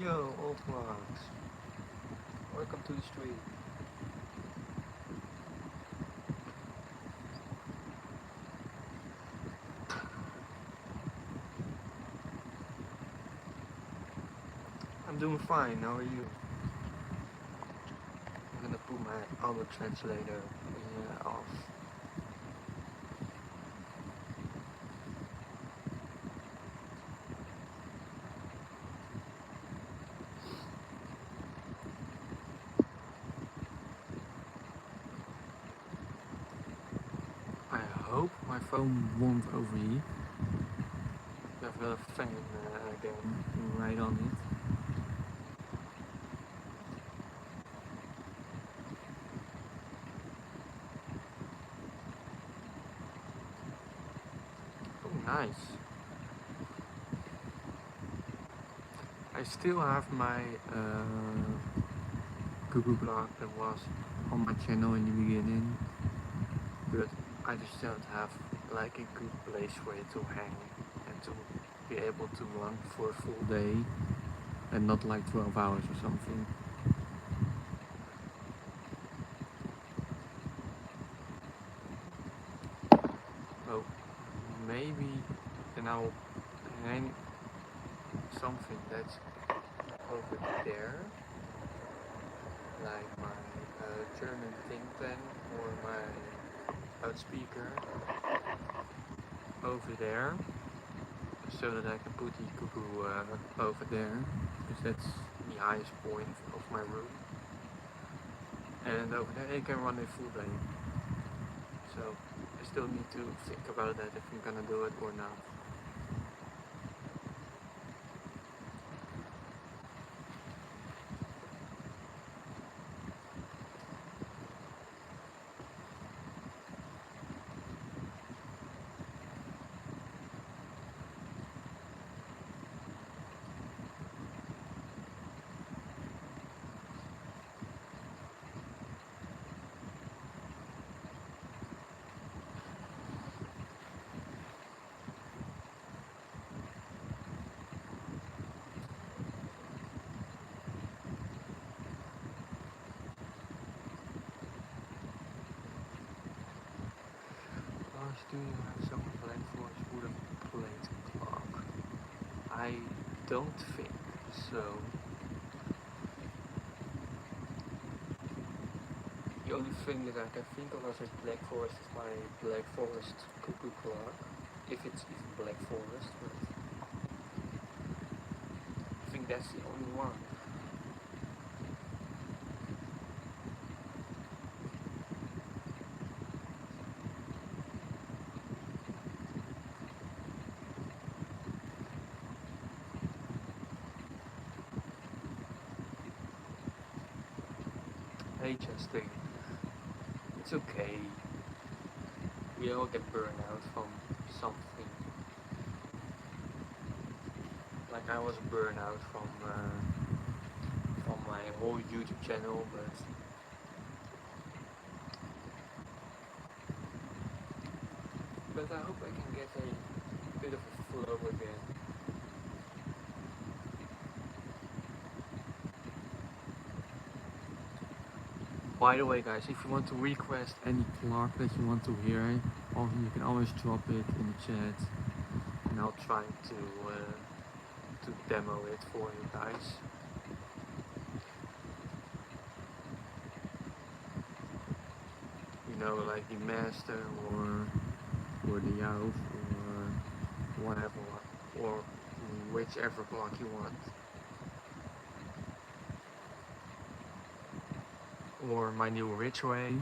Yo, old Lars. Welcome to the street. I'm doing fine, how are you? I'm gonna put my auto translator off. I hope my phone won't overheat. I've got a fan again right on it. Oh, nice. I still have my Google blog that was on my channel in the beginning, but I just don't have like a good place for it to hang and to be able to run for a full day and not like 12 hours or something. Oh, maybe then I'll hang something that's over there, like my German think pen or my loudspeaker over there, so that I can put the cuckoo over there, because that's the highest point of my room. And over there I can run a full day. So I still need to think about that if I'm gonna do it or not. Lars, do you have some Black Forest wooden plate clock? I don't think so. The only thing that I can think of as a Black Forest is my Black Forest cuckoo clock, if it's even Black Forest, but I think that's the only one. Hey Justin, it's okay. We all get burned out from something. Like I was burned out from my whole YouTube channel, but I hope I can get a bit of a flow again. By the way, guys, if you want to request any clock that you want to hear, you can always drop it in the chat, and I'll try to demo it for you guys. You know, like the master or the Youth or whatever, or whichever clock you want. Or my new Ridgeway.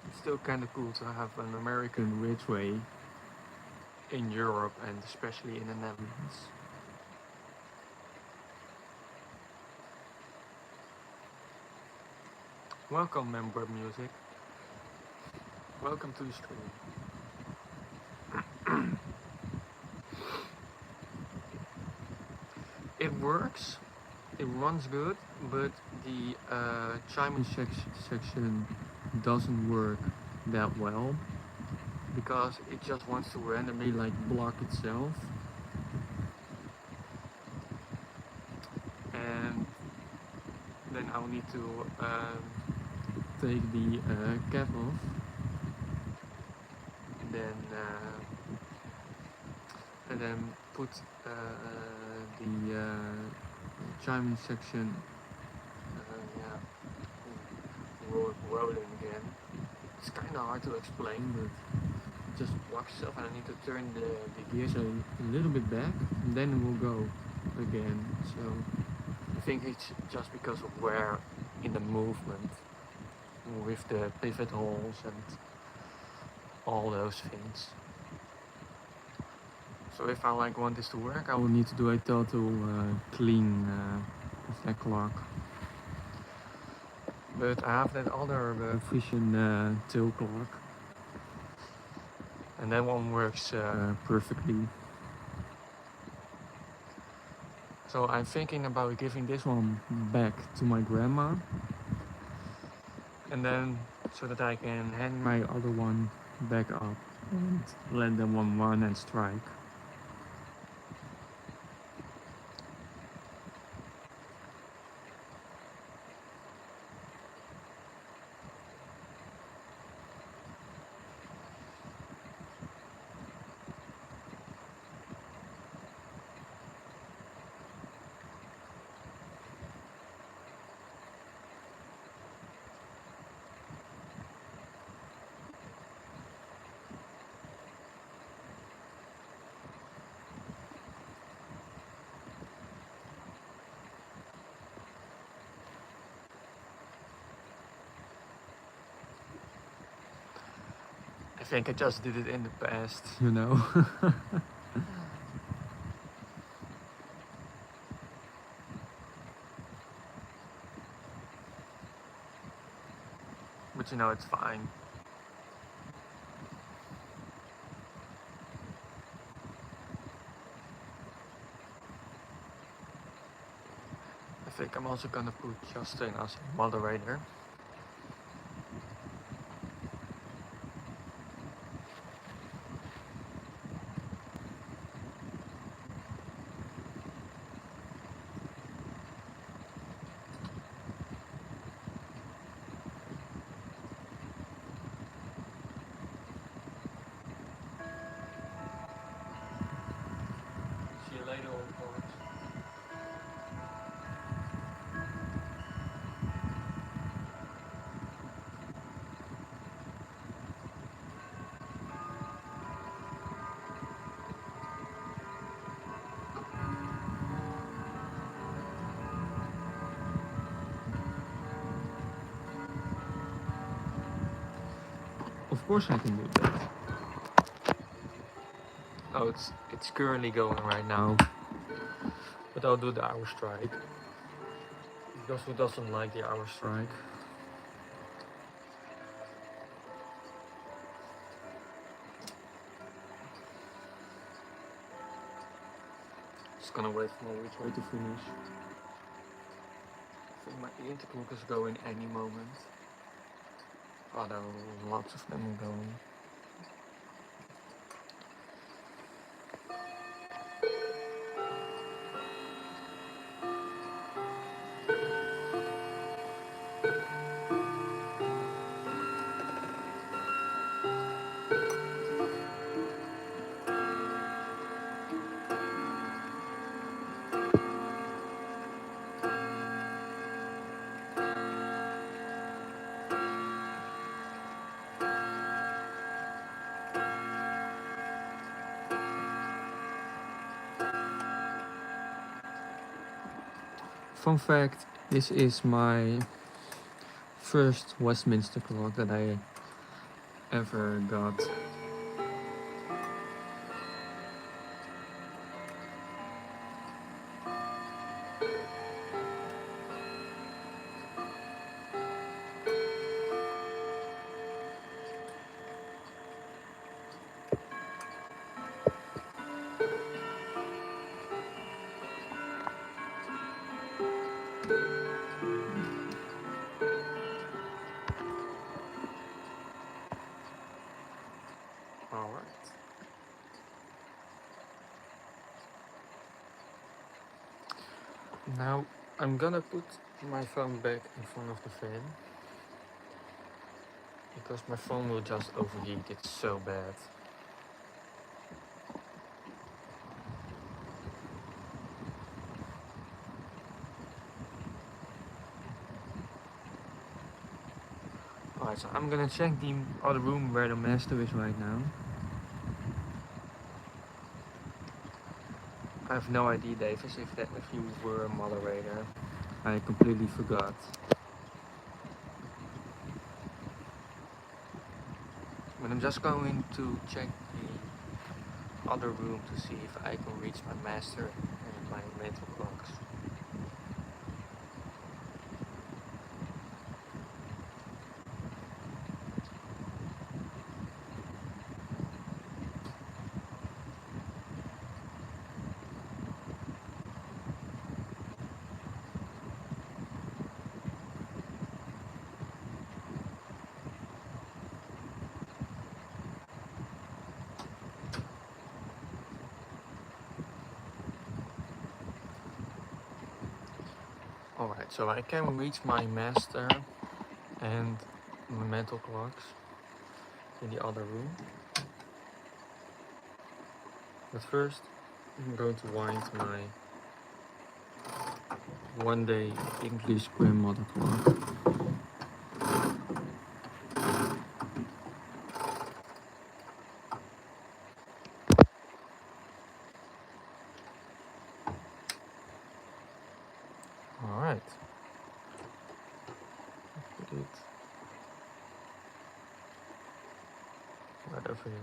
It's still kind of cool to have an American Ridgeway in Europe and especially in the Netherlands. Welcome, Member Music. Welcome to the stream. It works, it runs good, but the chiming section doesn't work that well. because it just wants to randomly like block itself. And then I'll need to take the cap off, and then put the chiming section rolling again. It's kind of hard to explain, but it just blocks itself, and I need to turn the gears a little bit back, and then it will go again. So I think it's just because of where in the movement with the pivot holes and all those things. So if I want this to work, I will need to do a total clean of that clock. But I have that other Frisian tail clock, and that one works perfectly. So I'm thinking about giving this one back to my grandma, and then so that I can hang my other one back up and let them one run and strike. I think I just did it in the past, you know. But you know, it's fine. I think I'm also gonna put Justin as a moderator. See you later, old boys. Of course I can do that. Oh, it's currently going right now. But I'll do the hour strike. Because who doesn't like the hour strike? Just gonna wait for my which way to finish. I think my interclock is going any moment. Although lots of them are going. Fun fact, this is my first Westminster clock that I ever got. Now I'm gonna put my phone back in front of the fan because my phone will just overheat. It's so bad. Alright, so I'm gonna check the other room where the master is right now. I have no idea, Davis, if you were a moderator. I completely forgot. But I'm just going to check the other room to see if I can reach my master and my mental clocks. Alright, so I can reach my master and my mental clocks in the other room. But first, I'm going to wind my one-day English grandmother clock. Alright. Put it right over here.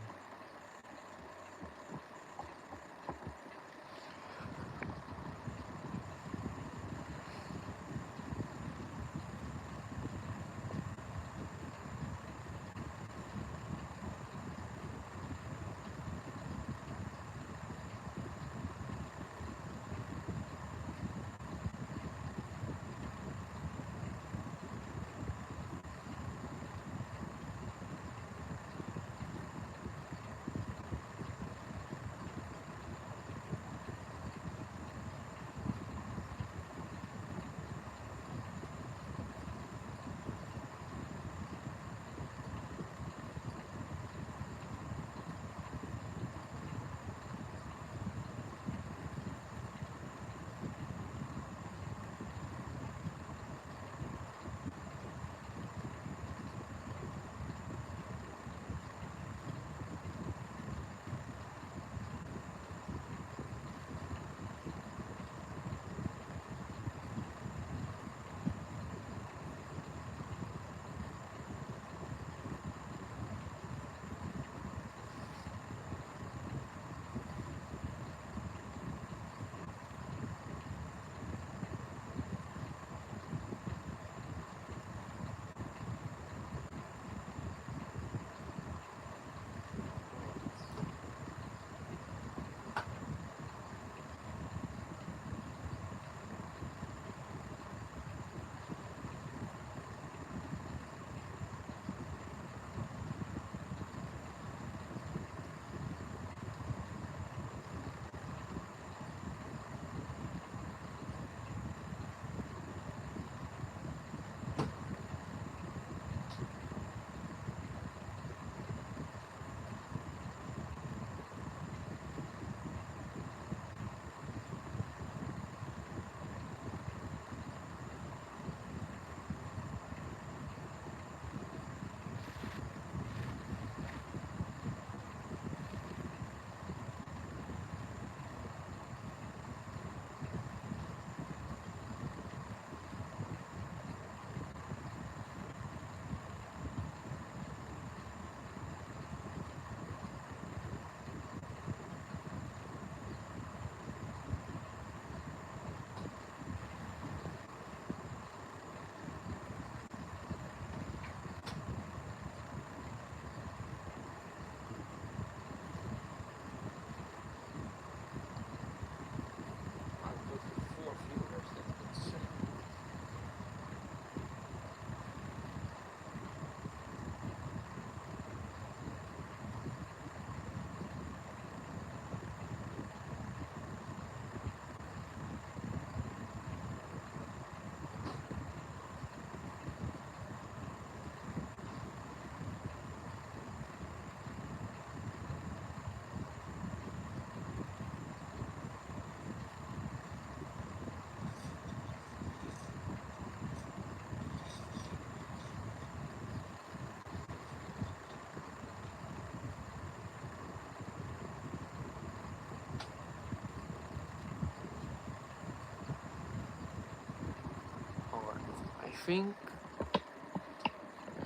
think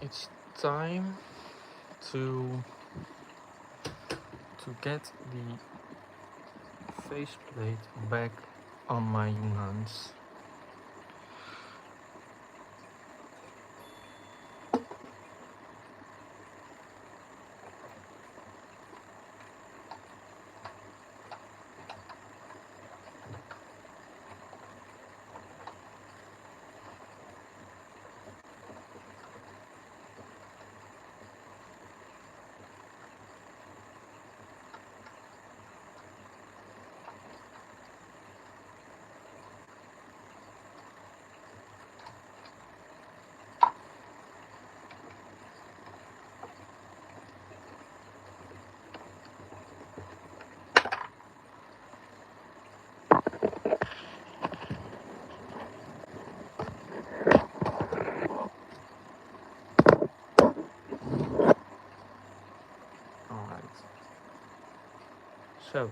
it's time to get the faceplate back on my Junghans. So,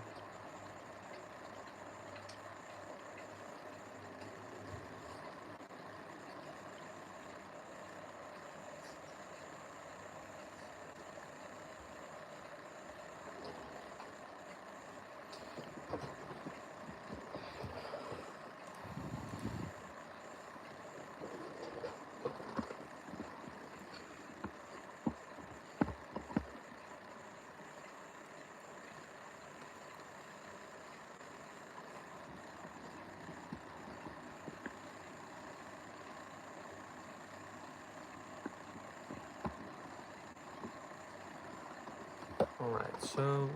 alright, so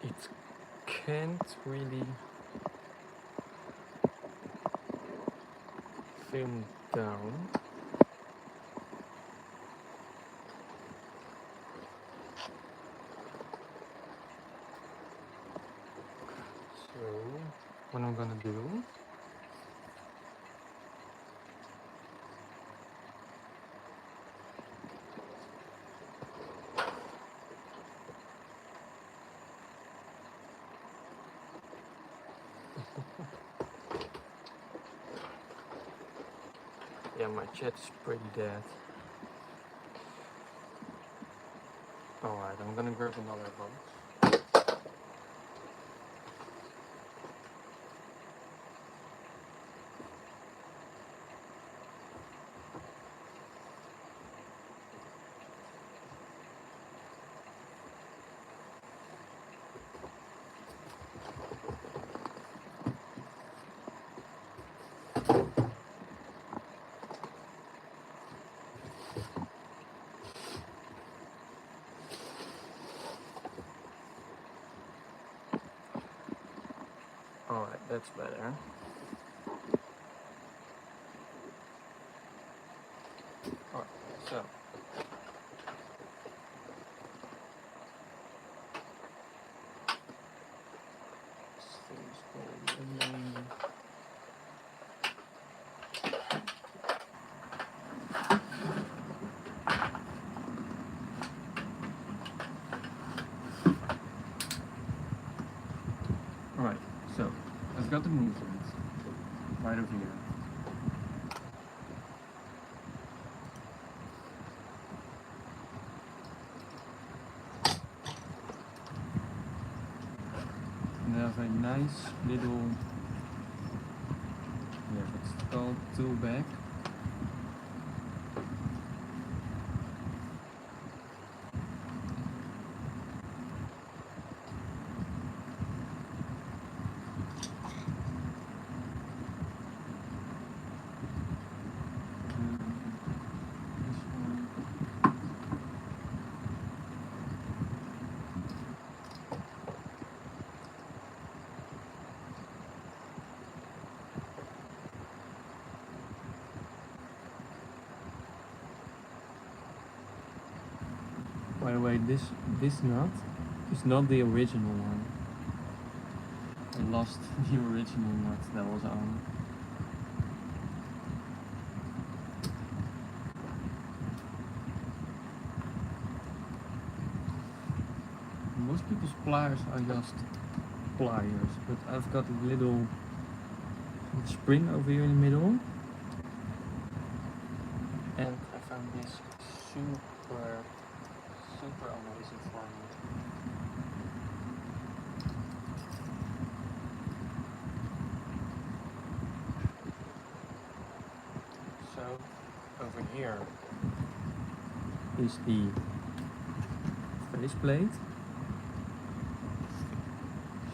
it can't really film down. So, what I'm gonna do, yeah, my chat is pretty dead. Alright, I'm gonna grab another box. Alright, that's better. Alright, so alright, so I've got the movement right over here. And there's a nice little, yeah, what's called tool bag. By the way, this nut is not the original one. I lost the original nut that was on. Most people's pliers are just pliers, but I've got a little spring over here in the middle, And I found this super amazing for me. So over here is the faceplate.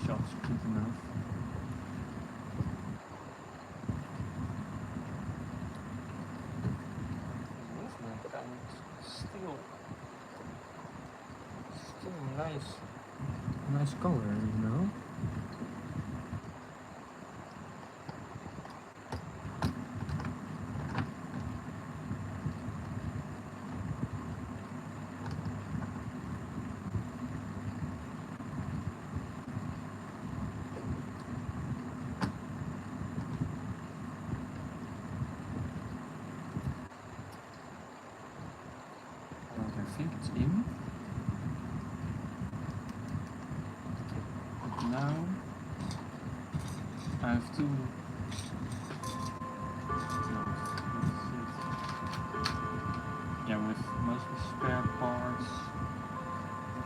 Shot's good enough. Movement and still nice color, you know. I think it's in. But now I have to. No, yeah, with mostly spare parts.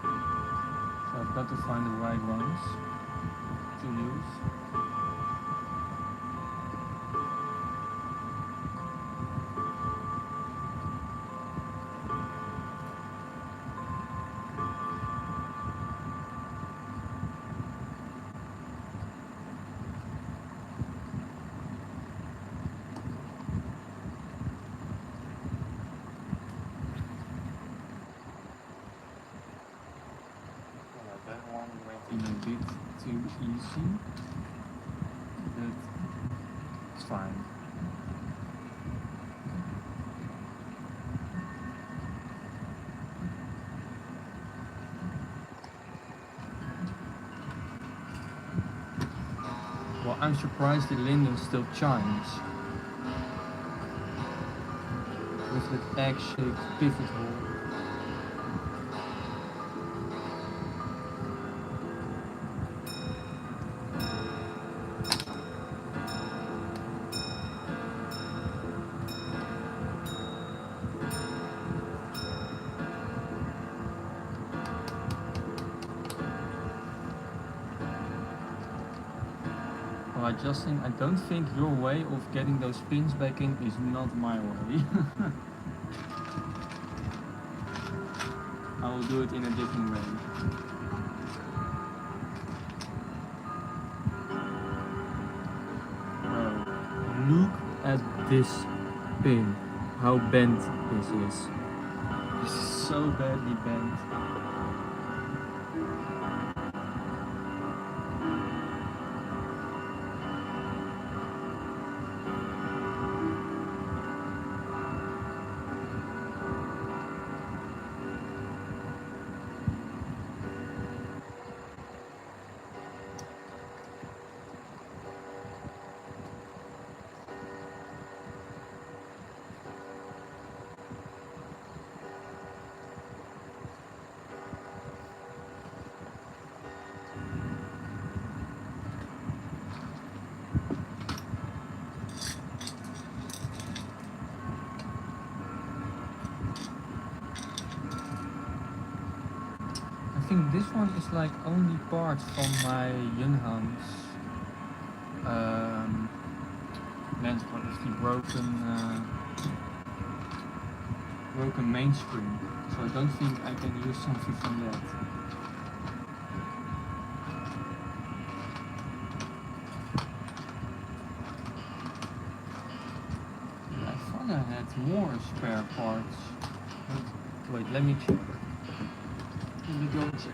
So I've got to find the right ones to use. That one went in a bit too easy, but it's fine. Well, I'm surprised the linden still chimes with that egg-shaped pivot hole. Alright, Justin, I don't think your way of getting those pins back in is not my way. I will do it in a different way. Bro, look at this pin. How bent this is. This is so badly bent. I think this one is like only parts from my Yunhan's lens, what is the broken mainspring, so I don't think I can use something from that. Yeah, I thought I had more spare parts. Wait, let me check. Let me go check it.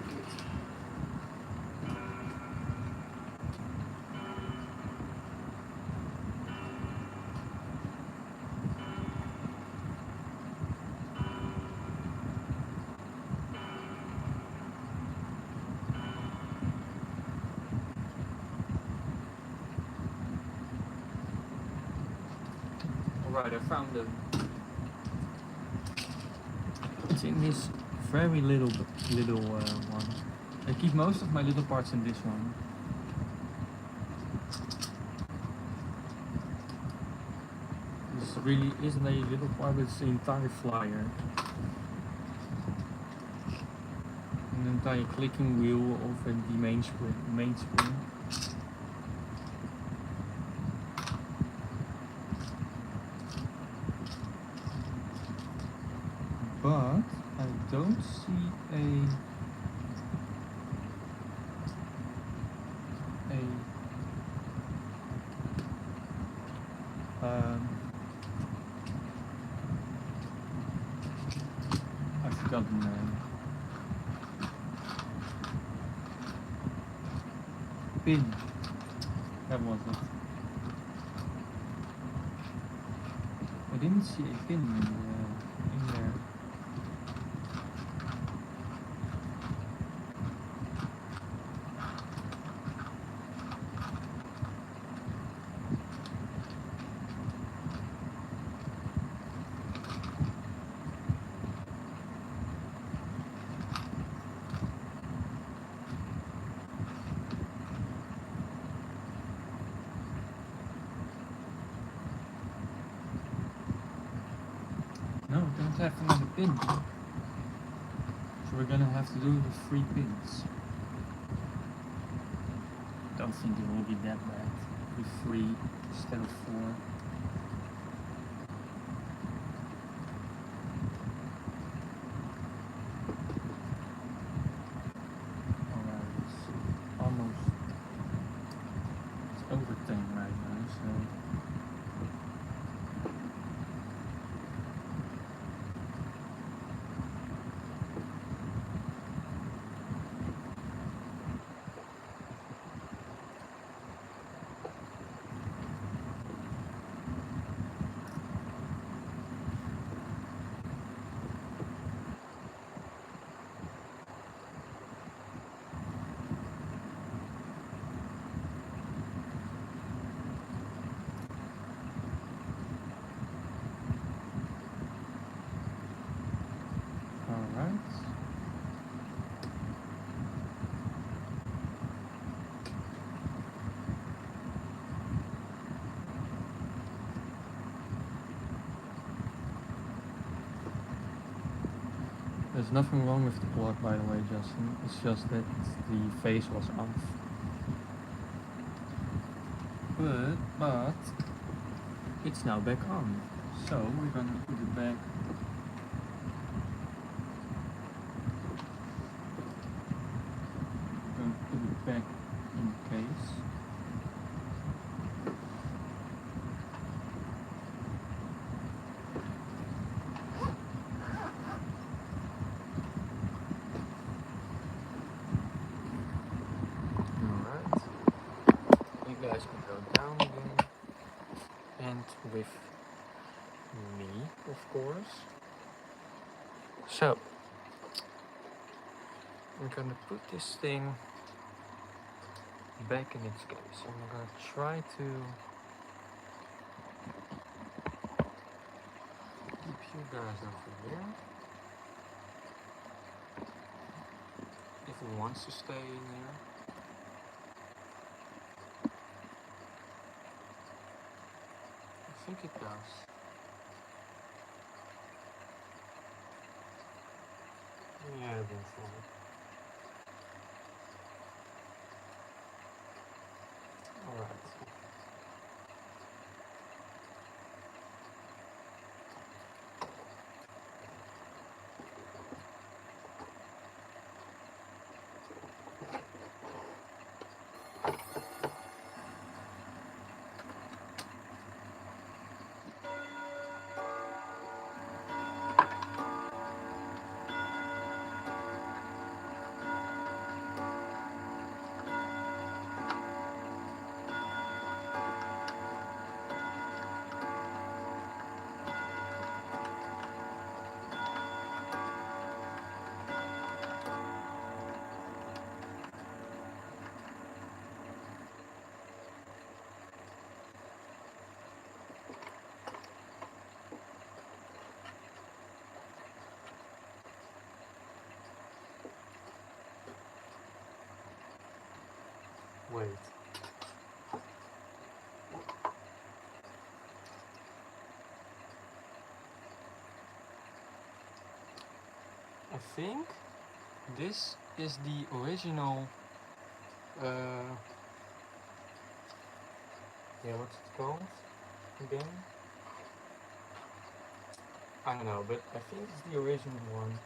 Alright, I found them. It's in this very little one. I keep most of my little parts in this one. This really isn't a little part, it's the entire flyer. An entire clicking wheel of the main spring. But I don't see a I forgot the name. Pin. That was it. I didn't see a pin in there. No, we don't have another pin. So we're gonna have to do it with 3 pins. Don't think it will be that bad with 3 instead of 4. Alright, it's almost, it's over 10 right now, so alright. There's nothing wrong with the clock, by the way, Justin. It's just that the face was off. But it's now back on. So we're gonna put it back. We're gonna put it back in the case. Alright. You guys can go down again. And with me, of course. So, I'm gonna put this thing back in its case. I'm gonna try to keep you guys over here. If it wants to stay in here. I think it does. Yeah, it will fall. Alright. Wait. I think this is the original, yeah, what's it called again? I don't know, but I think it's the original one.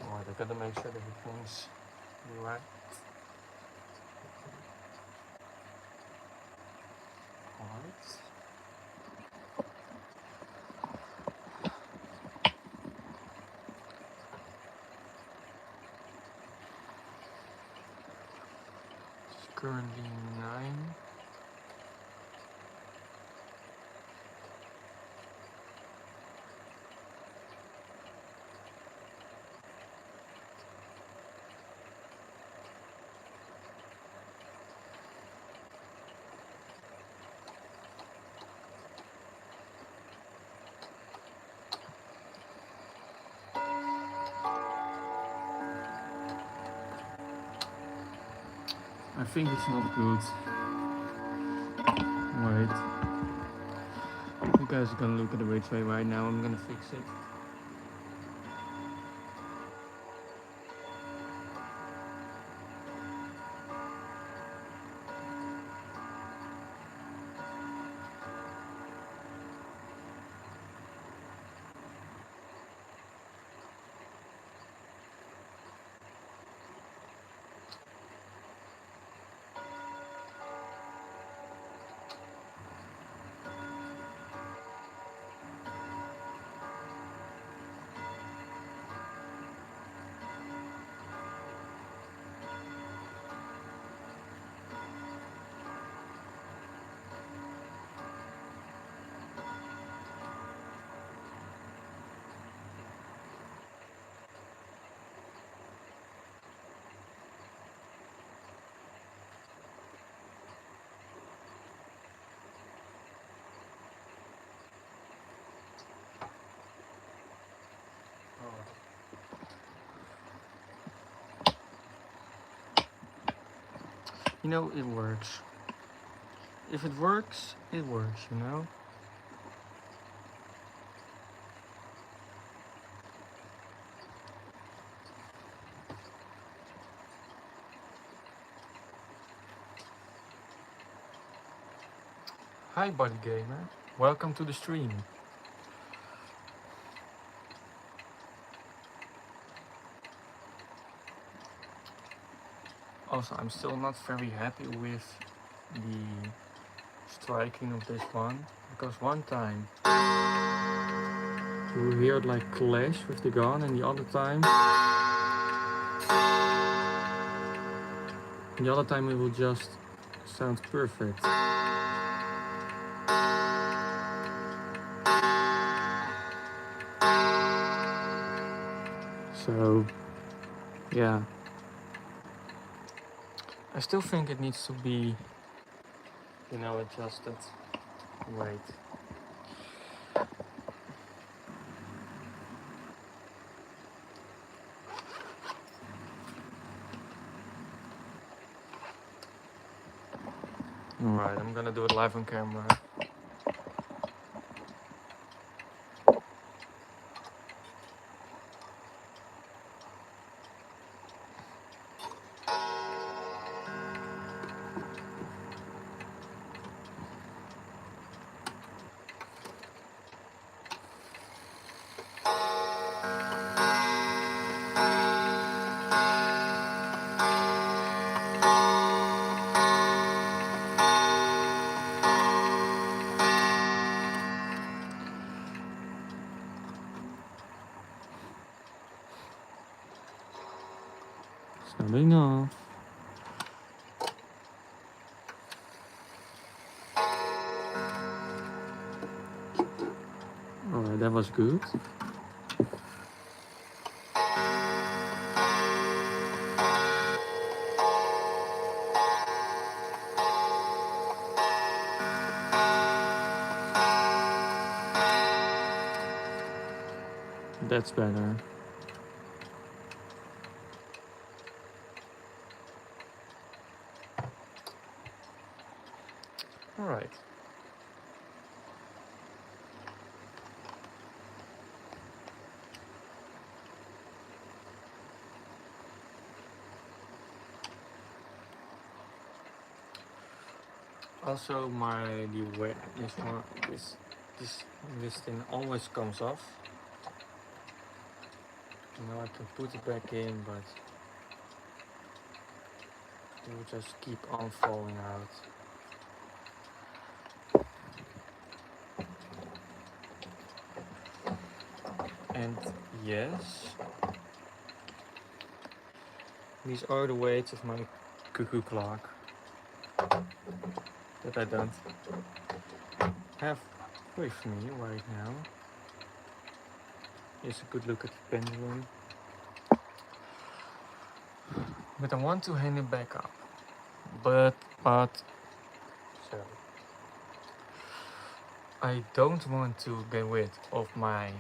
Alright, I gotta make sure that everything's right. Alright. It's currently 9. I think it's not good. Wait. You guys are gonna look at the which way right now. I'm gonna fix it. You know, it works. If it works, it works, you know? Hi, Buddy Gamer. Welcome to the stream. Also, I'm still not very happy with the striking of this one, because one time you will hear it like clash with the gun, and the other time it will just sound perfect. So, yeah. I still think it needs to be, you know, adjusted. Wait. Alright, I'm gonna do it live on camera. Coming off. Alright, that was good. That's better. Alright. Also, this thing always comes off. Now I can put it back in, but it will just keep on falling out. And yes, these are the weights of my cuckoo clock that I don't have with me right now. Here's a good look at the pendulum. But I want to hang it back up. But so I don't want to get rid of my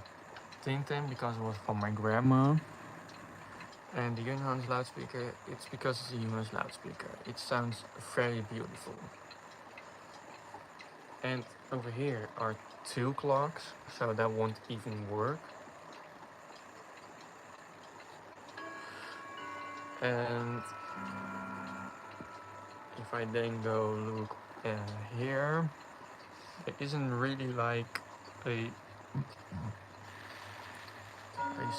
Ting because it was from my grandma. And the Junghans loudspeaker, it's because it's a Junghans loudspeaker. It sounds very beautiful. And over here are 2 clocks, so that won't even work. And if I then go look here, there isn't really like a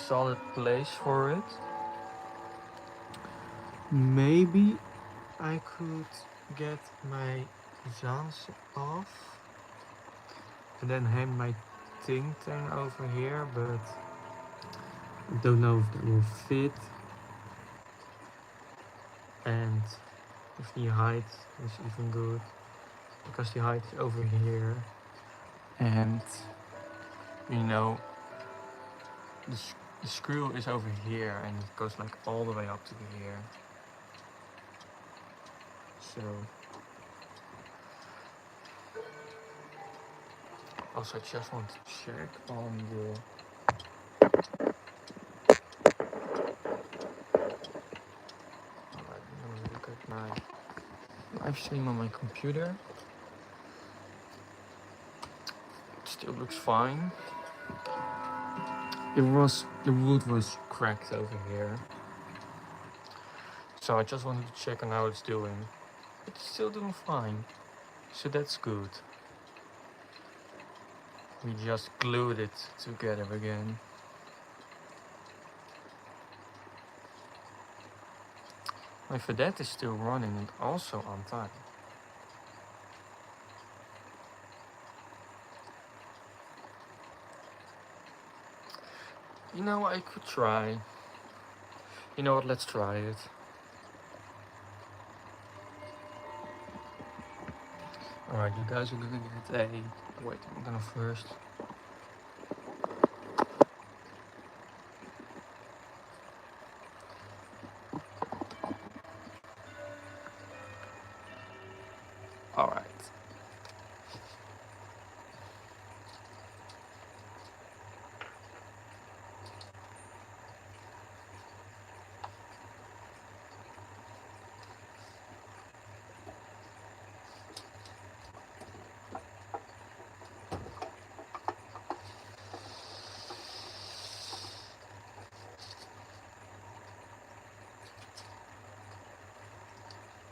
solid place for it. Maybe I could get my Zans off and then hang my Ting over here, but I don't know if that will fit. And if the height is even good, because the height is over here, and you know the screw is over here and it goes like all the way up to here. So also I just want to check on the I'm gonna look at my live stream on my computer. It still looks fine. The wood was cracked over here. So I just wanted to check on how it's doing. It's still doing fine. So that's good. We just glued it together again. My vedette is still running and also on time. You know, I could try. You know what, let's try it. Alright, you guys are gonna get a... Wait, I'm gonna first... Alright.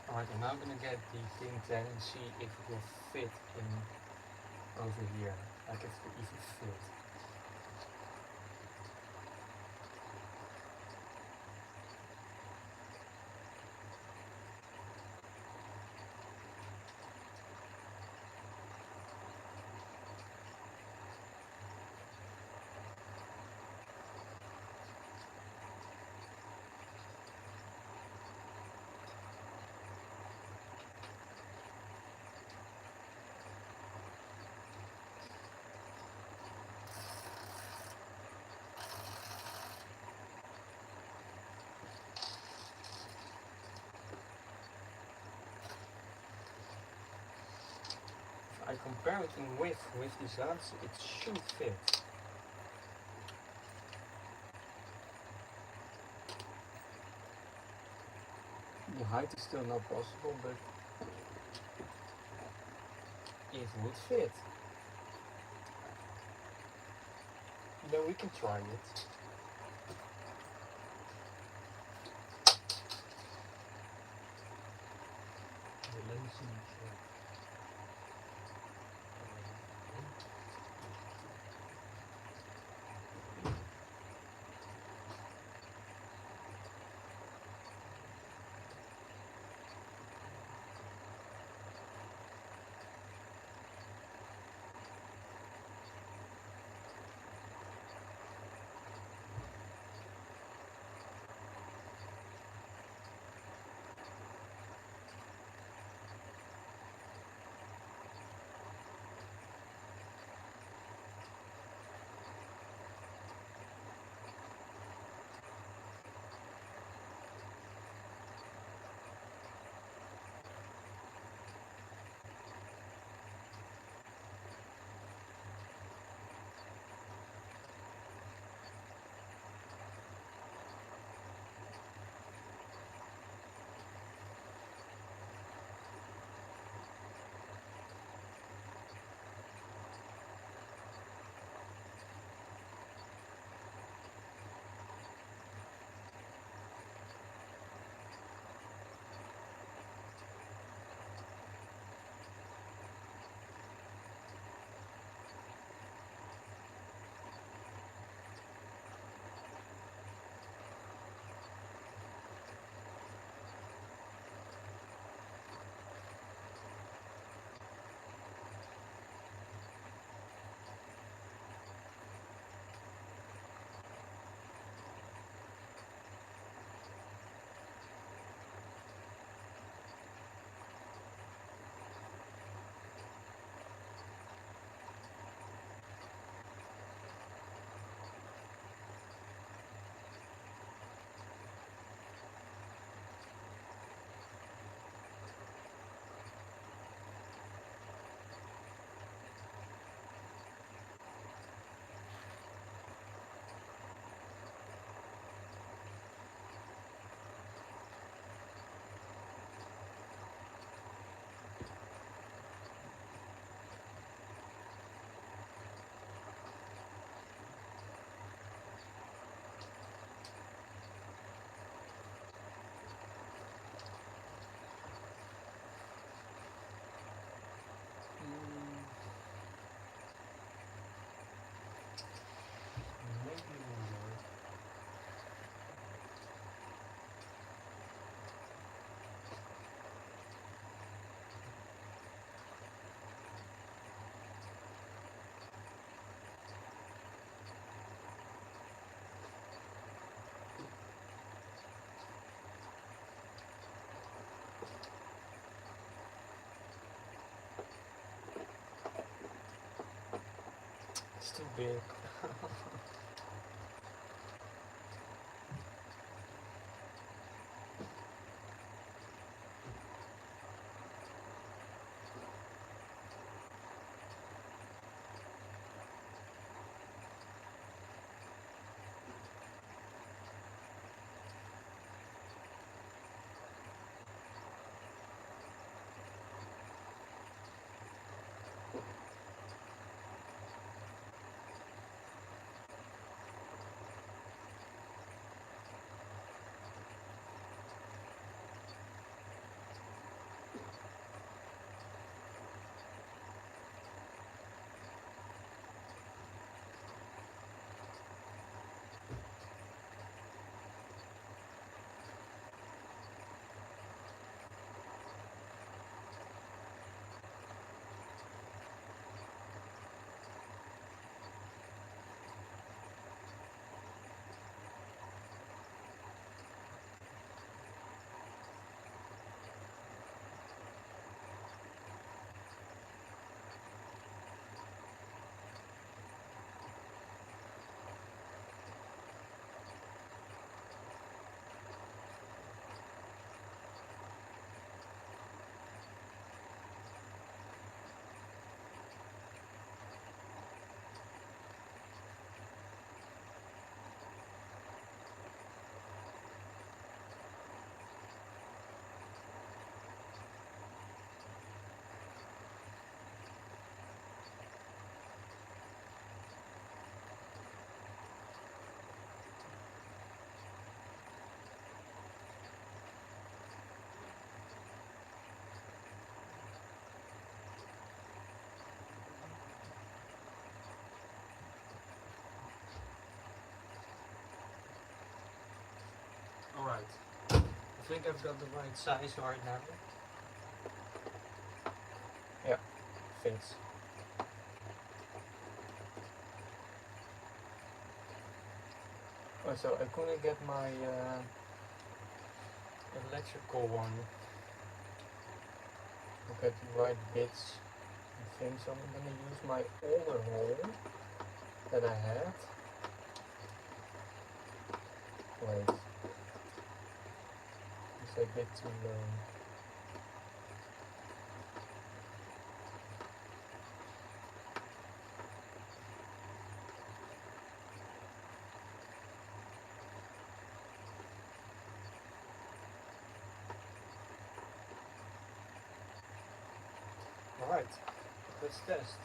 Alright, I'm now gonna get the thing 10 and see if it will fit in over here. Like if it will even fit. compare it in width with these hands, it should fit. The height is still not possible, but it would fit. Then we can try it. Let me see. It's too big. think I've got the right size right now. Yeah, fits. Oh, so I couldn't get my electrical one. Look at the right bits and things. So I'm gonna use my older hole that I had. Wait. It's a bit too low. Alright, let's test.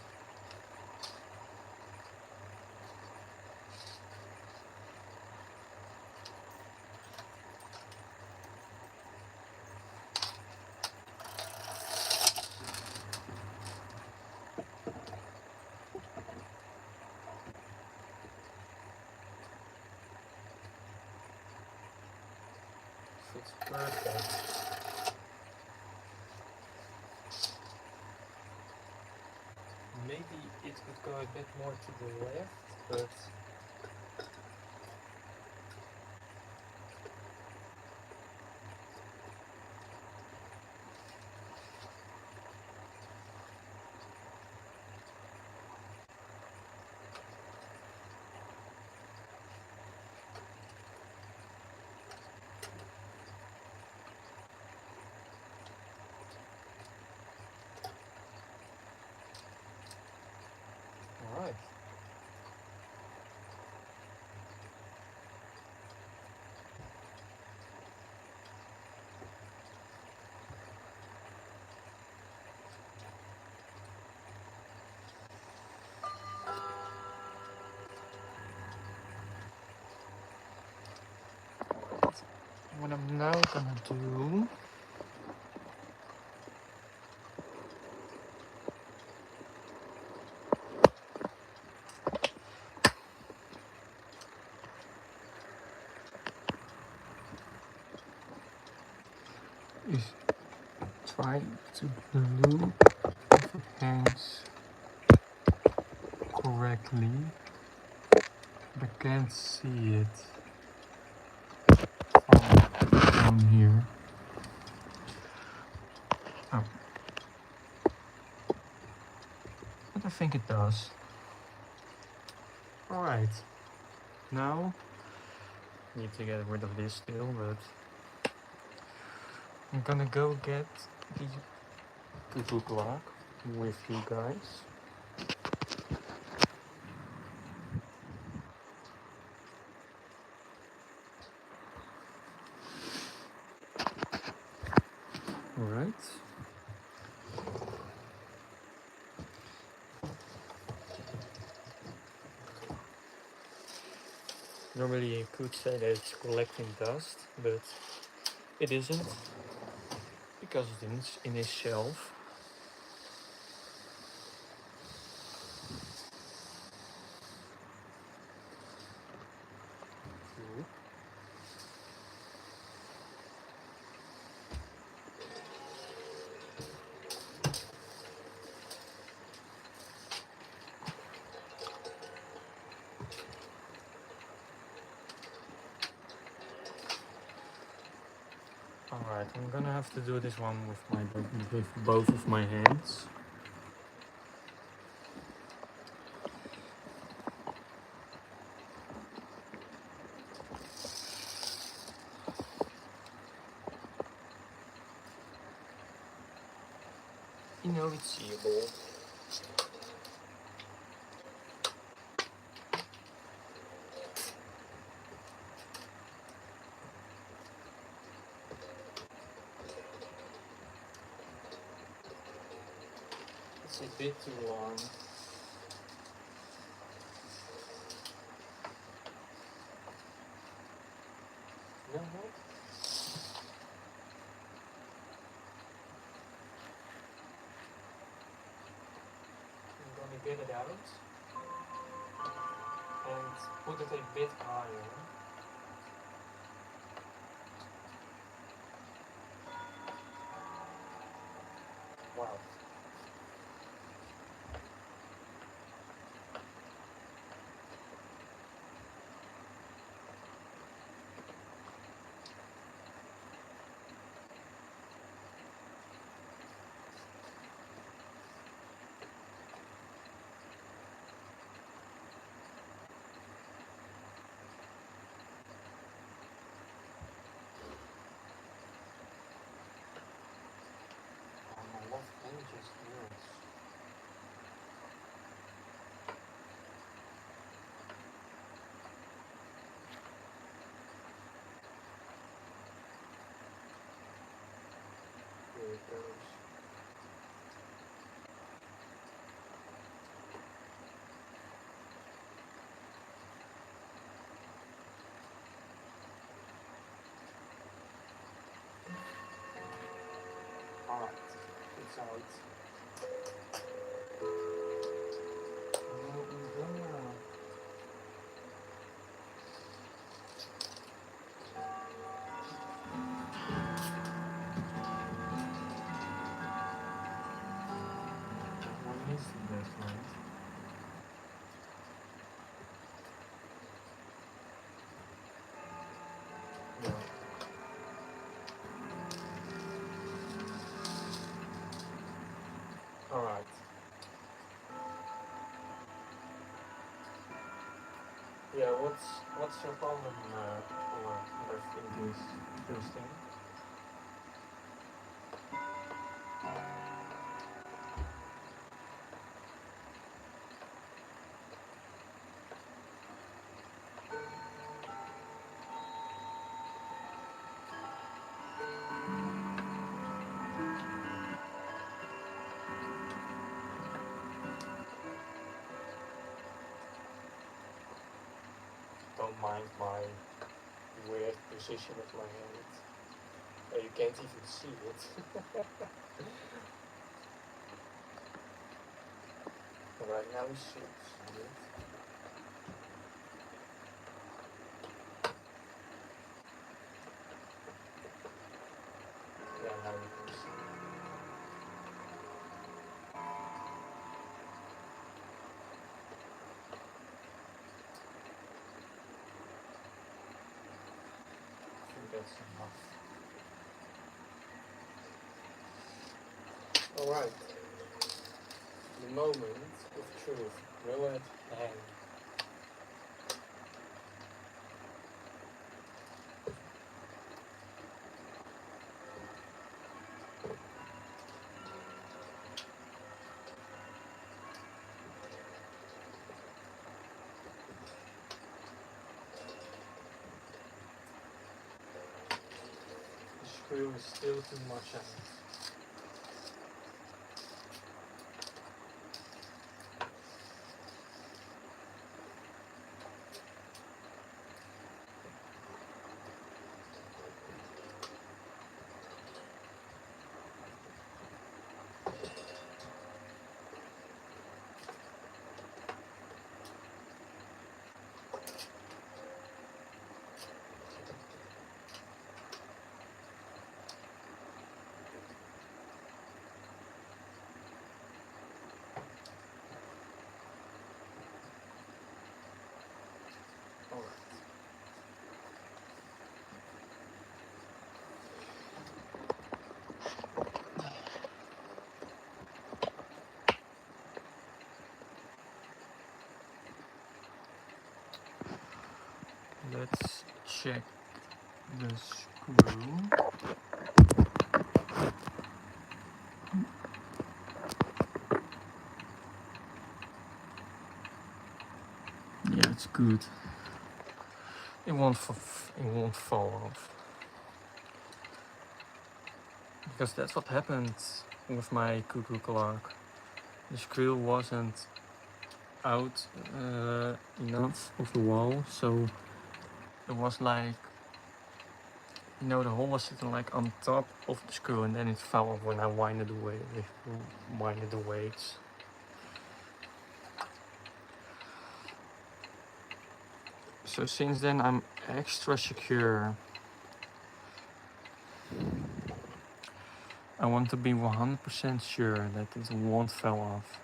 Fits perfect. Maybe it could go a bit more to the left, but alright. What I'm now gonna do is try to glue if it hangs correctly, but I can't see it from down here. Oh, but I think it does. Alright, now need to get rid of this still, but I'm gonna go get the good luck with you guys. Alright. Normally you could say that it's collecting dust, but it isn't, because it's in his shelf. Alright, I'm gonna have to do this one with both of my hands. You know it's seeable. It's a bit too long. No, what? I'm gonna get it out and put it a bit higher. Wow. My left hand just hurts. Here it goes. Alright, it's out. Well, I'm done now. One is that, right? Yeah. Alright. Yeah, what's your problem or left in this thing? Don't mind my weird position of my hand. You can't even see it. Right now it's see it. Yeah, now you can see. I think that's enough. Alright. The moment of truth. Will it hang? The screw is still too much on it. Alright. Let's check the screw. Yeah, it's good. It won't fall off. Because that's what happened with my cuckoo clock. The screw wasn't out enough of the wall, so it was like, you know, the hole was sitting like on top of the screw, and then it fell off when I winded the weights. So since then I'm extra secure. I want to be 100% sure that it won't fall off.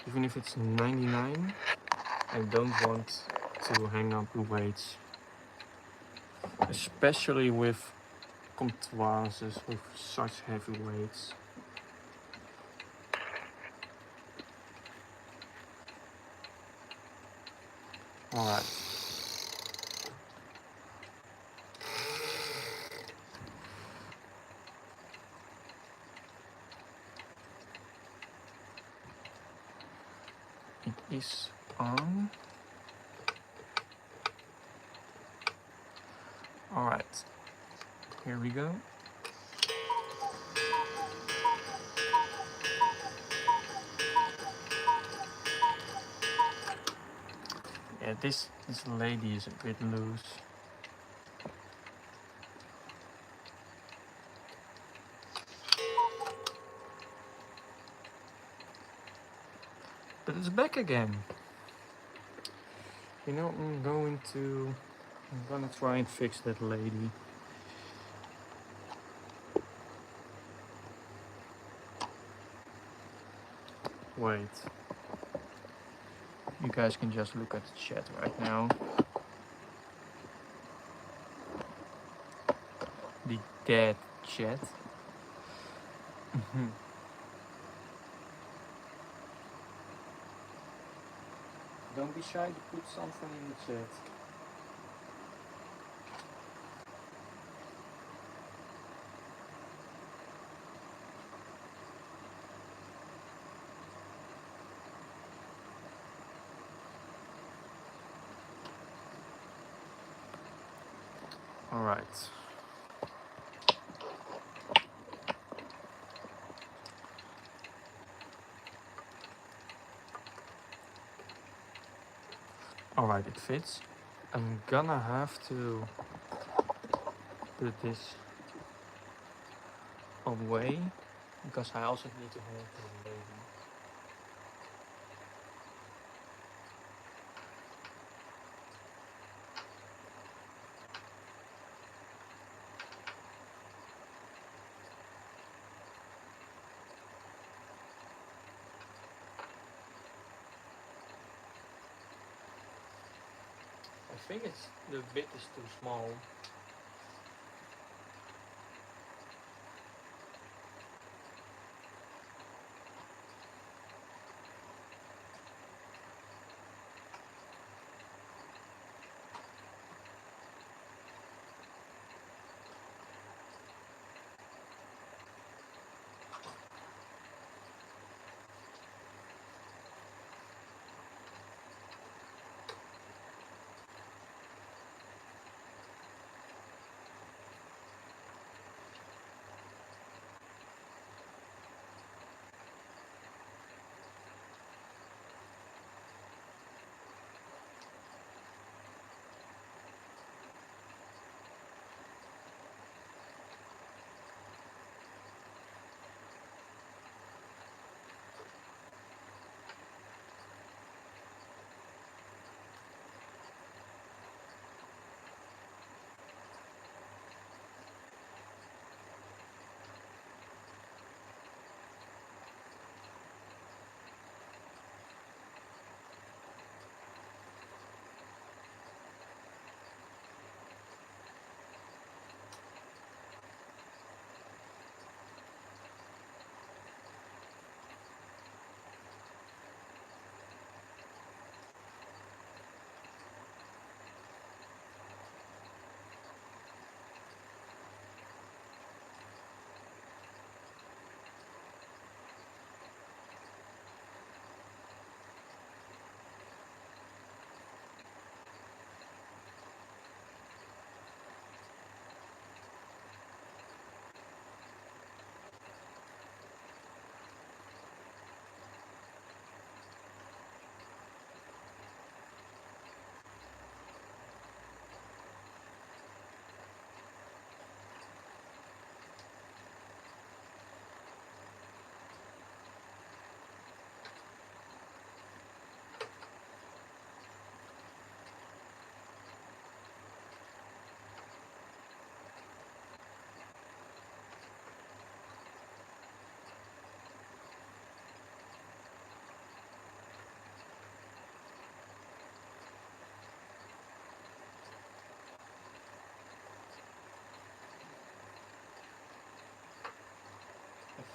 Even if it's 99, I don't want to hang up the weights. Especially with comptoises with such heavy weights. Alright. It is on. Alright. Here we go. Yeah, this lady is a bit loose. But it's back again. You know, I'm gonna try and fix that lady. Wait. You guys can just look at the chat right now. The dead chat. Don't be shy to put something in the chat. Alright. Alright, it fits. I'm gonna have to put this away because I also need to hold the lady. I think the bit is too small.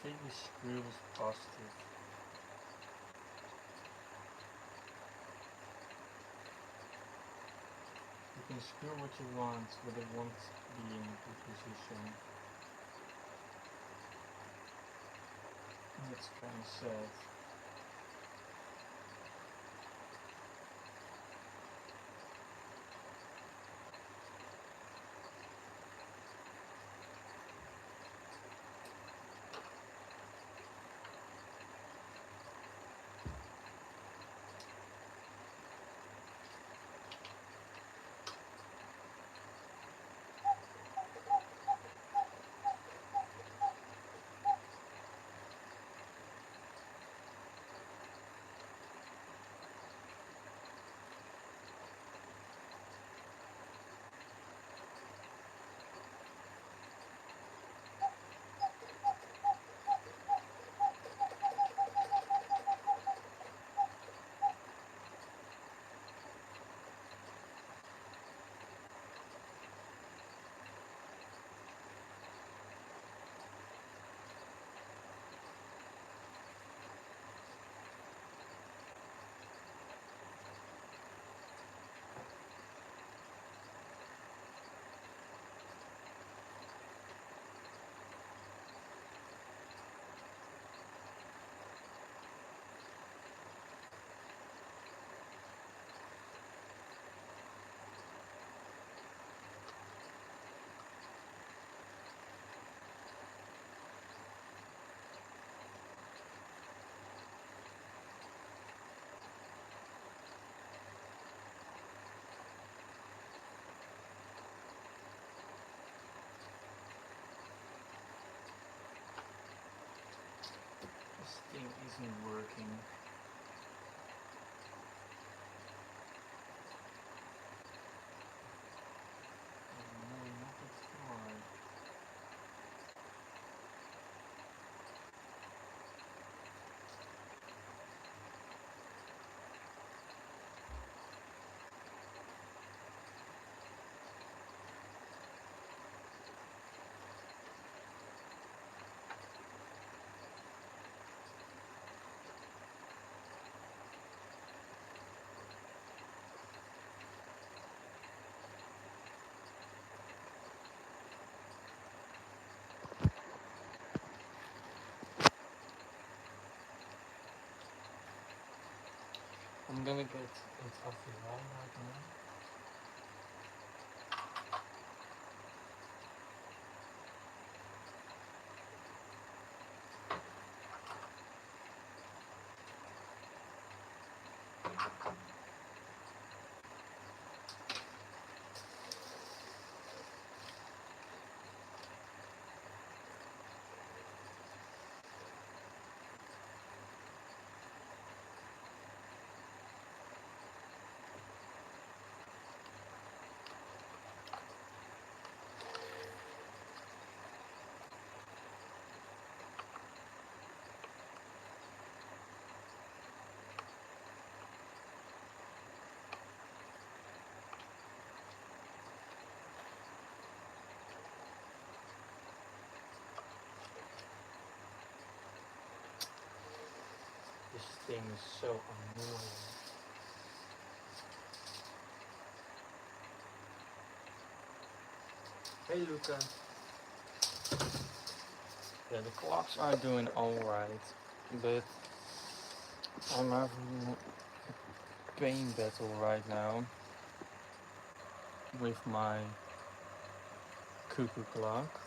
think the screw is positive. You can screw what you want, but it won't be in a good position. That's kind of sad. This thing isn't working. Oh no, not that hard. I'm gonna get it off the wall right now. This thing is so annoying. Hey Luca. Yeah, the clocks are doing alright, but I'm having a pain battle right now with my cuckoo clock.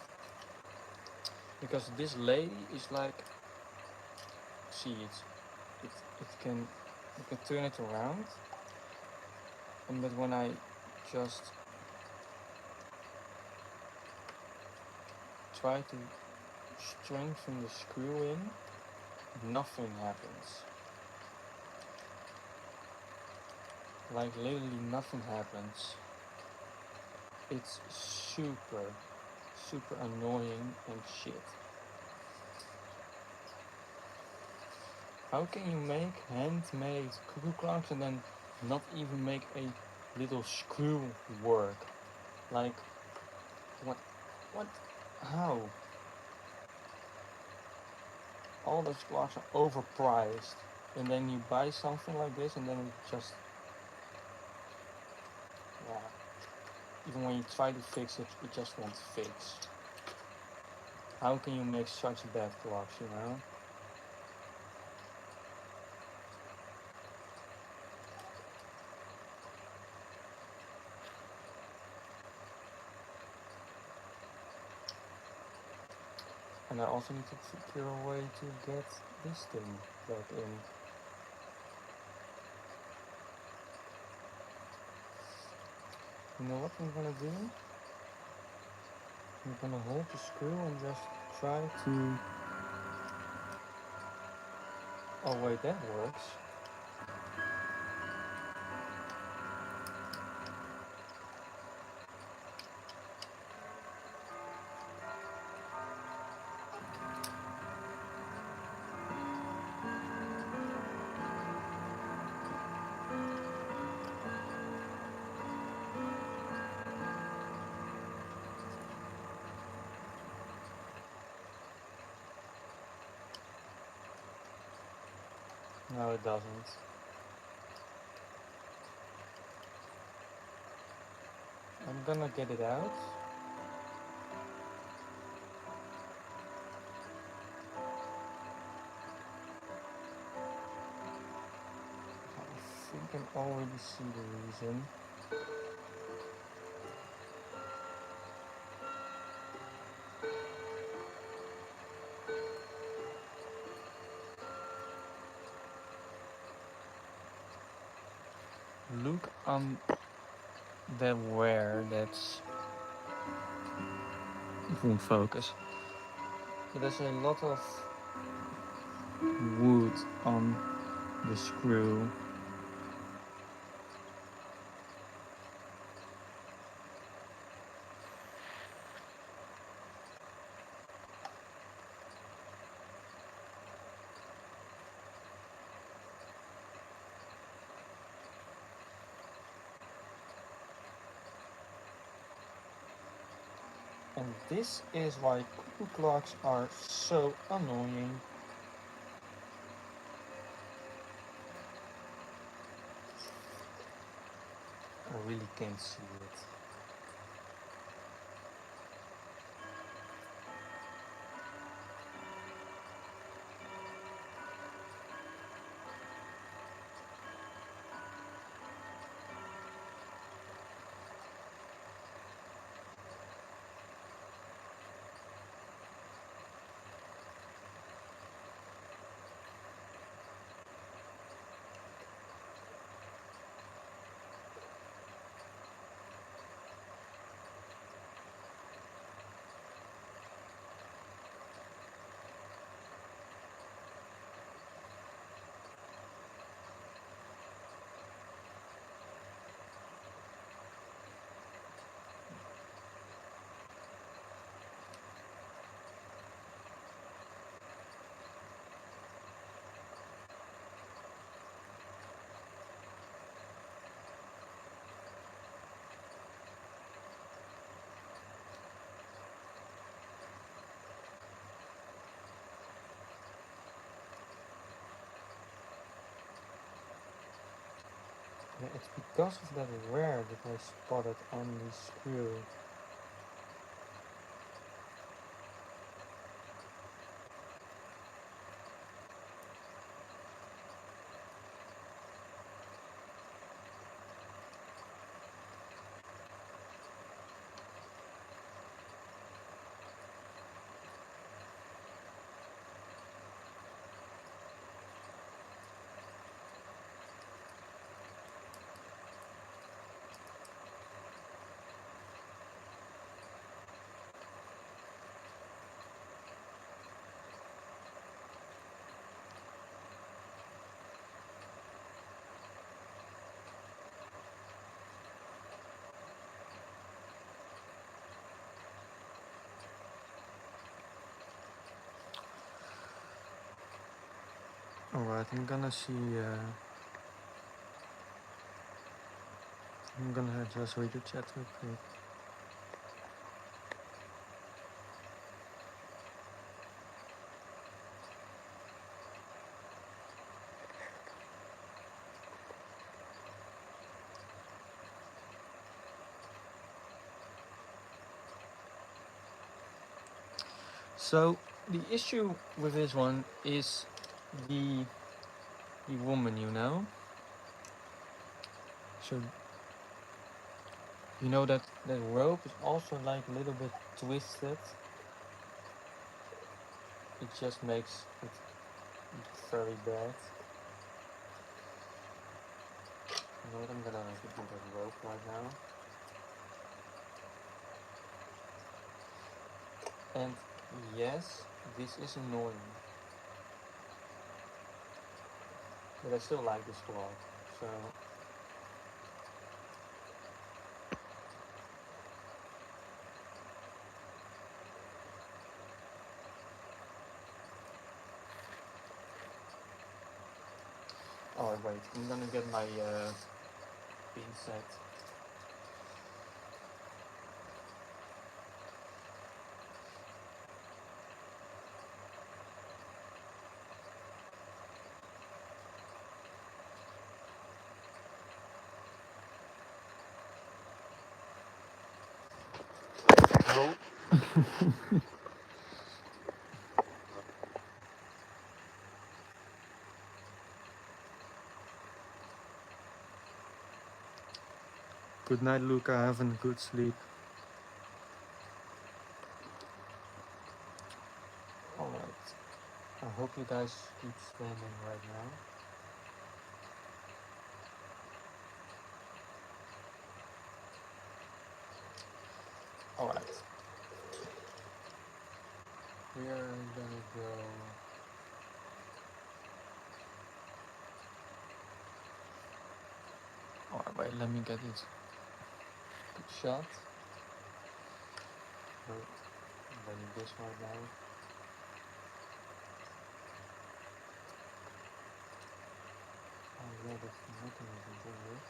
Because this lady is like, see it can, you can turn it around, but when I just try to strengthen the screw in, nothing happens. Like literally nothing happens. It's super annoying and shit. How can you make handmade cuckoo clocks and then not even make a little screw work? Like, what, how? all those clocks are overpriced, and then you buy something like this and then it just, yeah, even when you try to fix it, it just won't fix. How can you make such bad clocks, you know? And I also need to figure a way to get this thing back in. You know what I'm gonna do? I'm gonna hold the screw and just try to... Oh wait, that works. No, it doesn't. I'm gonna get it out. I think I can already see the reason. Look on the wear, that's... It won't focus. So there's a lot of wood on the screw. And this is why cuckoo clocks are so annoying. I really can't see it. Yeah, it's because of that wear that I spotted on the screw. Alright, I'm gonna just read the chat real quick. So the issue with this one is the woman, you know. So you know that rope is also like a little bit twisted. It just makes it very bad. You know what, I'm gonna do that rope right now. And yes, this is annoying. But I still like this cloth. So oh wait, I'm gonna get my pin set. Oh. Good night, Luca. Have a good sleep. Alright. I hope you guys keep standing right now. Alright. We are gonna go. Alright, wait, let me get it. Good shot. Wait, let me this right now. Oh yeah, that's the mechanism for it.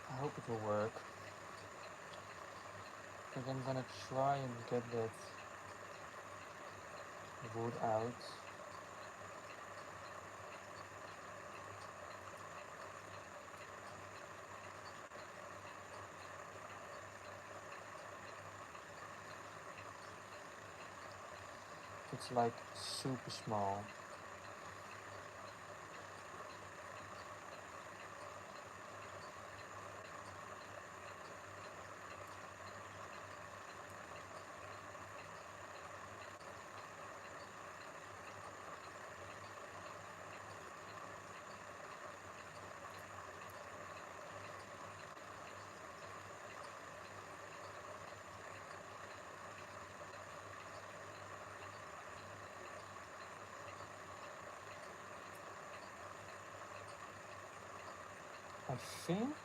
I hope it will work. Because I'm gonna try and get that wood out. It's like super small. I think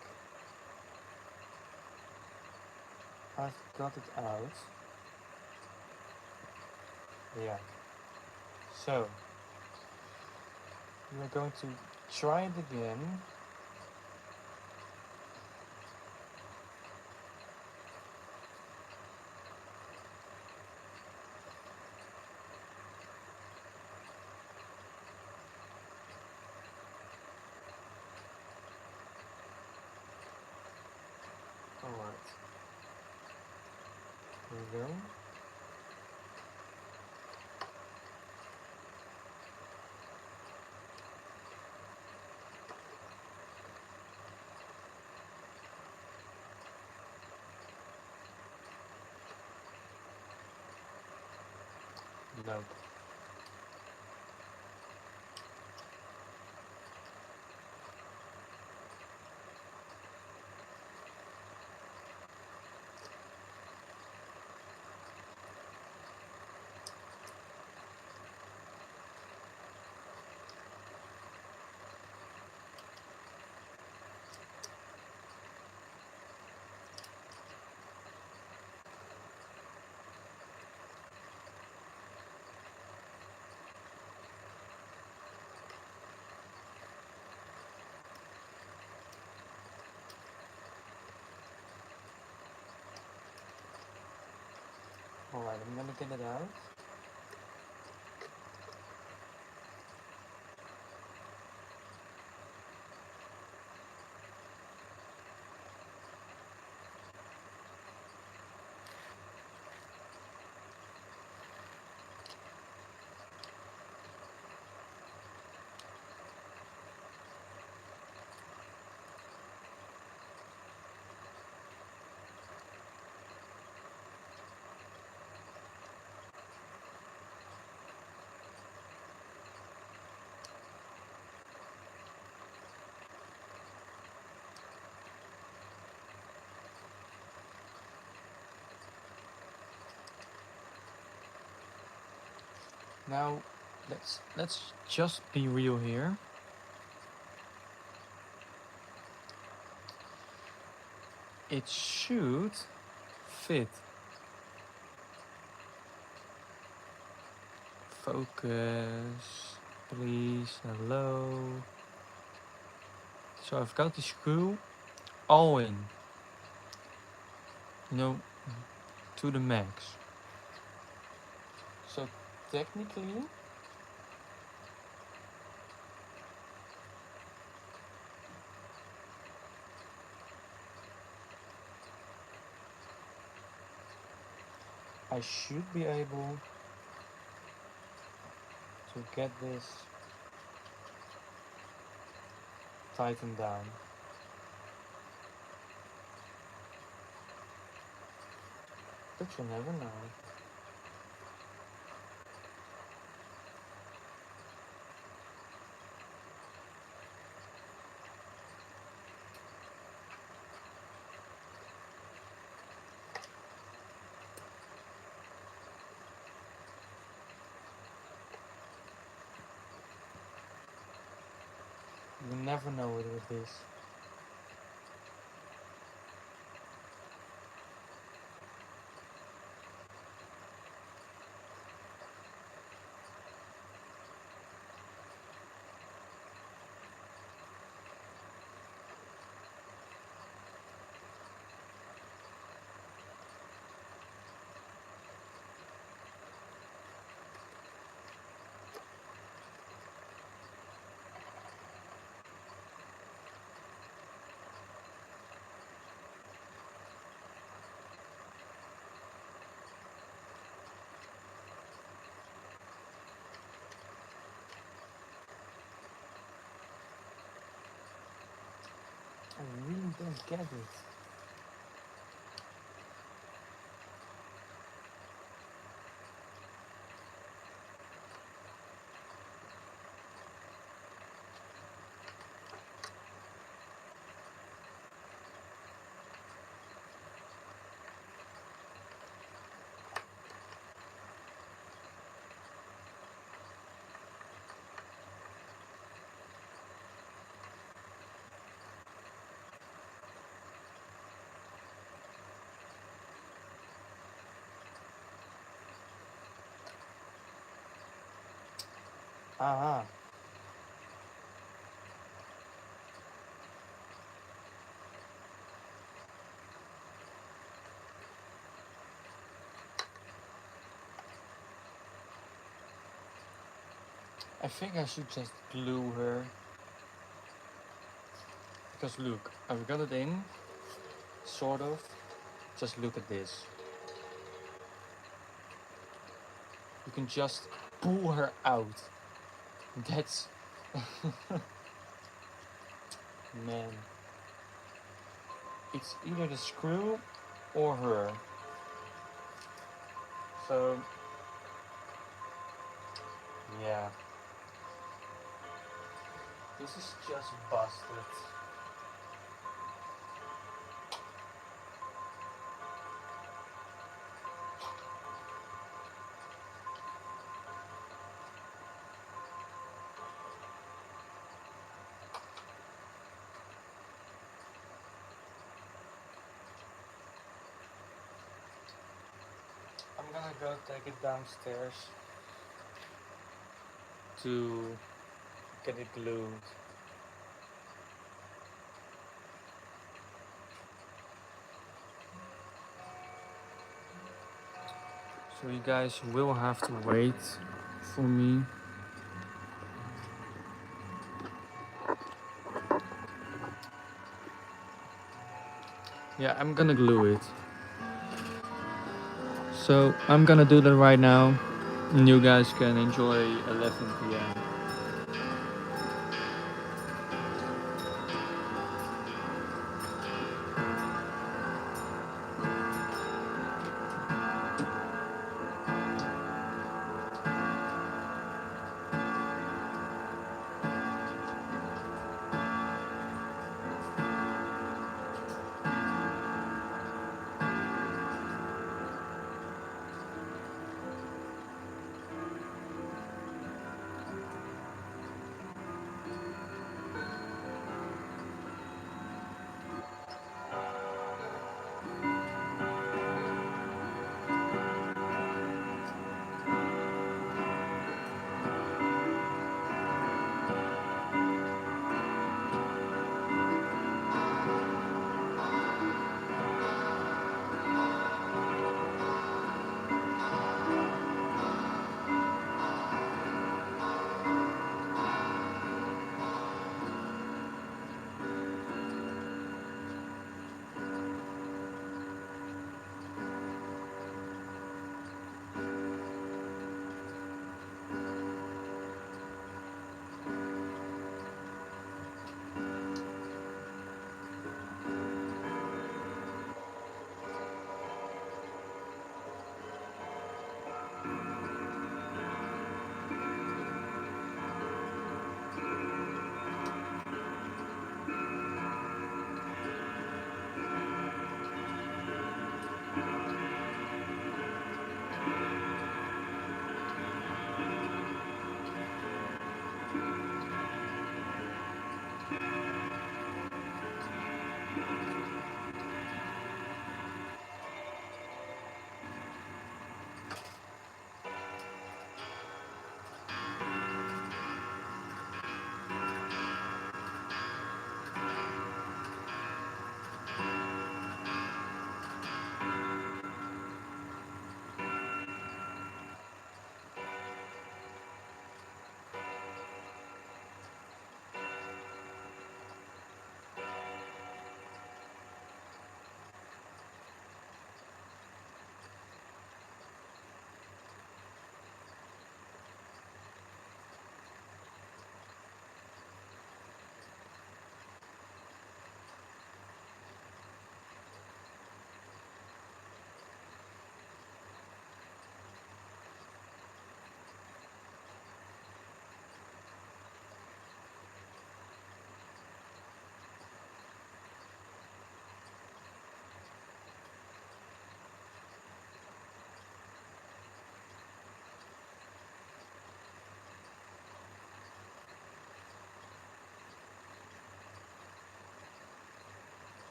I've got it out. Yeah. So, we're going to try it again. Alright. Here we go. No. Alright, I'm gonna get it out. Now, let's just be real here. It should fit. Focus, please. Hello. So I've got the screw all in. You know, to the max. So technically, I should be able to get this tightened down. But you never know. You never know with this. I really don't get it. Ah, I think I should just glue her. Because look, I've got it in, sort of. Just look at this. You can just pull her out. That's... Man. It's either the screw or her. So... yeah. This is just busted. I'm gonna go take it downstairs to get it glued. So you guys will have to wait for me. Yeah, I'm gonna glue it. So I'm gonna do that right now, and you guys can enjoy 11 p.m.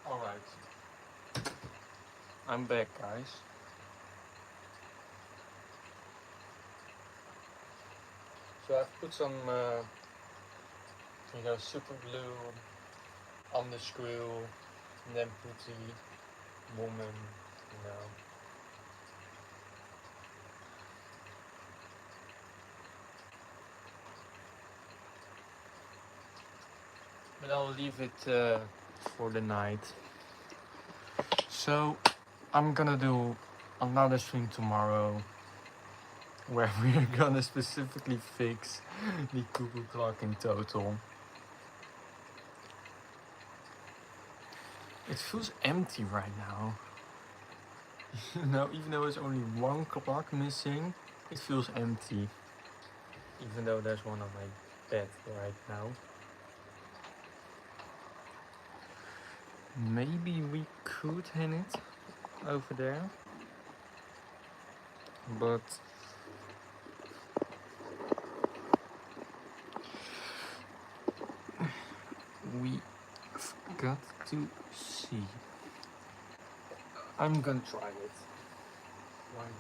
Alright, I'm back, guys. So I've put some, super glue on the screw, and then put the woman, you know. But I'll leave it for the night. So I'm gonna do another stream tomorrow where we're gonna specifically fix the cuckoo clock in total. It feels empty right now. You know, even though there's only one clock missing, it feels empty. Even though there's one on my bed right now. Maybe we could hang it over there, but we got to see. I'm gonna try it. Why not?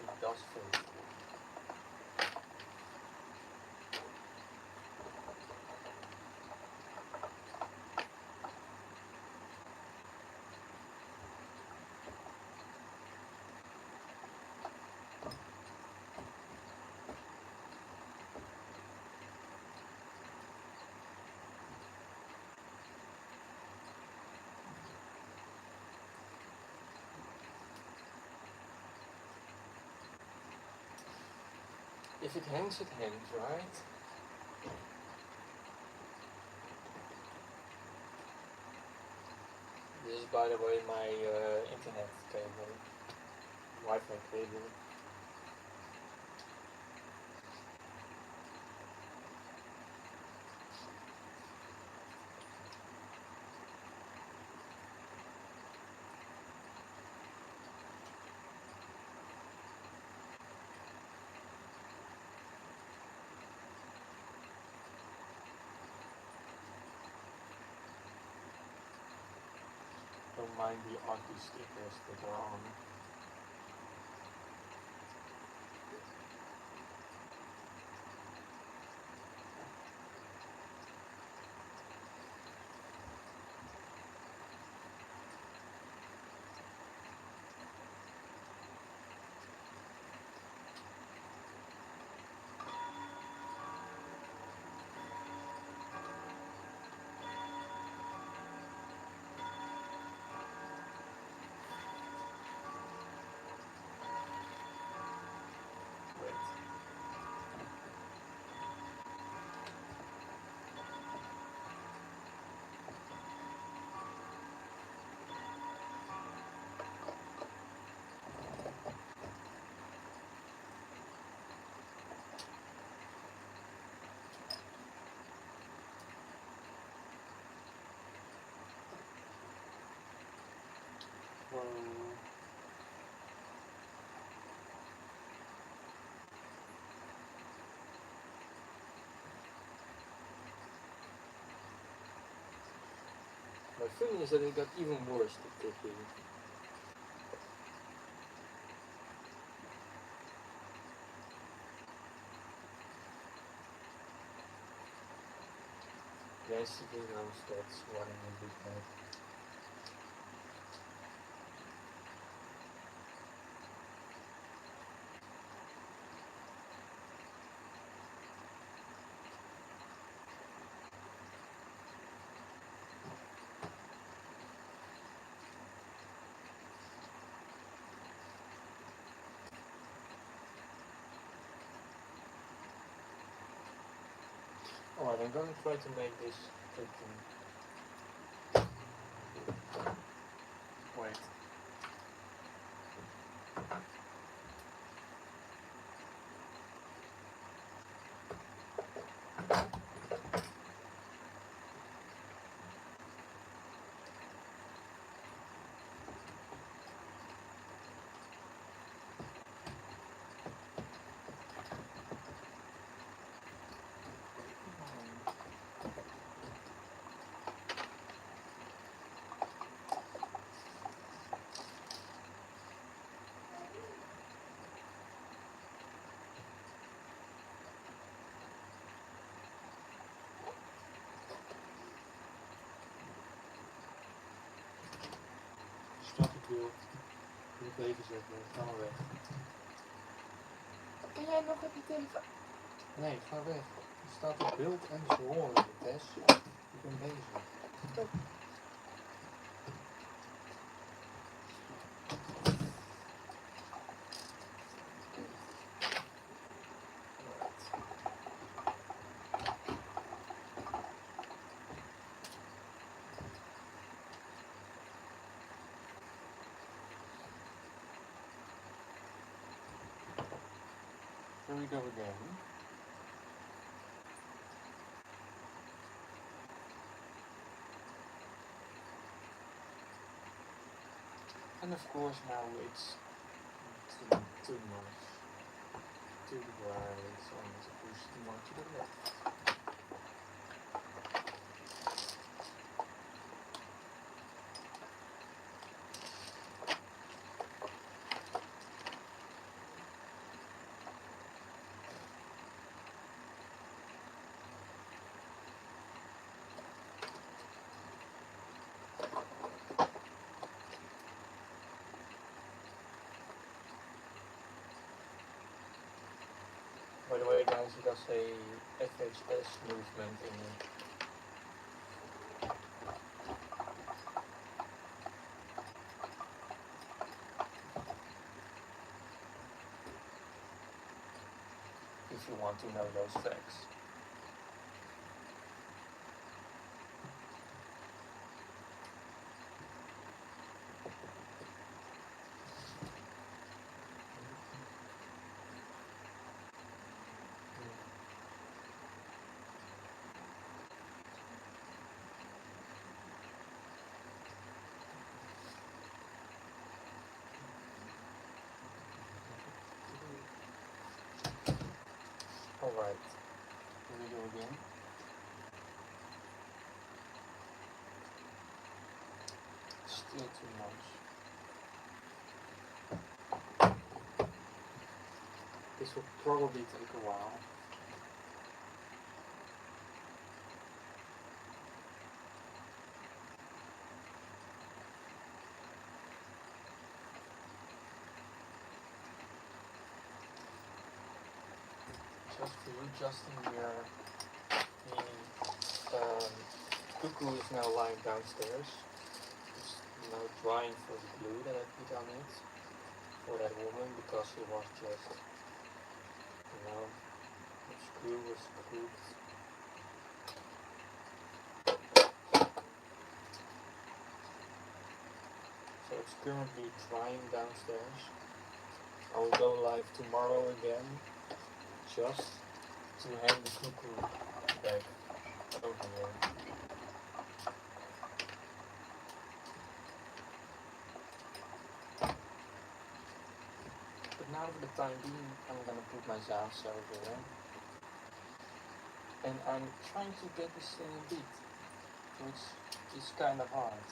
It does fit. If it hangs, right? This is, by the way, my internet cable, Wi-Fi cable. Don't mind the ugly stickers that are on. My feeling is that it got even worse the ticking. Yes, it knows that's running a bit bad. Alright, I'm going to try to make this clicking. Wait. beeld in het leven zetten. Ga maar weg. Kan jij nog op je telefoon? Nee, ga weg. Er staat een beeld en ze horen je, Tess. Ik ben bezig. Stop. Here we go again. And of course now it's too much to the right, so I need to push too much to the left. By the way, guys, it does a FHS movement in it. If you want to know those facts. Alright, here we go again. Still too much. This will probably take a while. Just for you, Justin, the cuckoo is now lying downstairs. It's now drying for the glue that I put on it for that woman because it was just, the screw was crooked. So it's currently drying downstairs. I will go live tomorrow again, just to hang the cuckoo back over here. But now for the time being, I'm gonna put my Zaas over here. And I'm trying to get this thing in beat, which is kind of hard.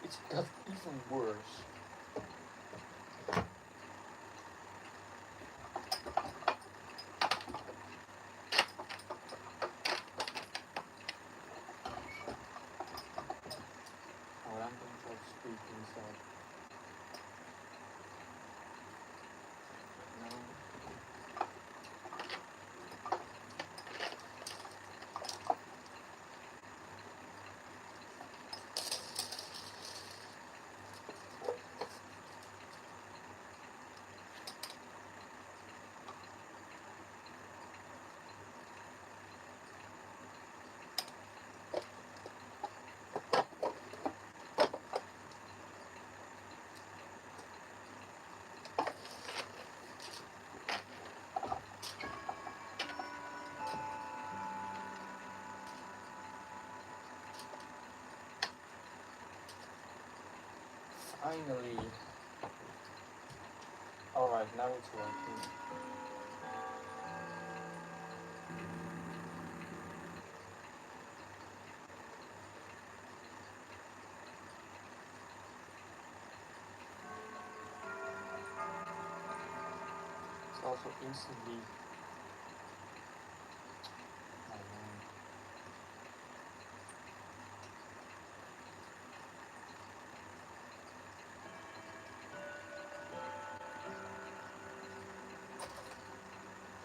It's got even worse. Oh, I'm going to try to speak inside. No. Finally. Alright, now it's working. It's also instantly.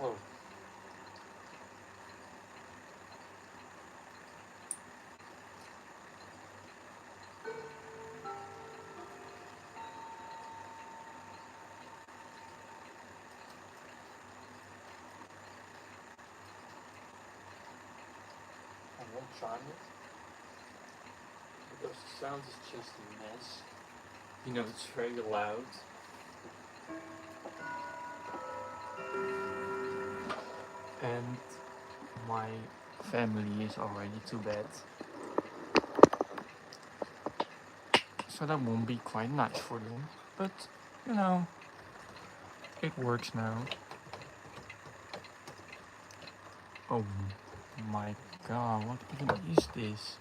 Whoa. I won't try it because the sound is just a mess. You know, it's very loud. And my family is already to bed. So that won't be quite nice for them. But, you know, it works now. Oh my god, what even is this?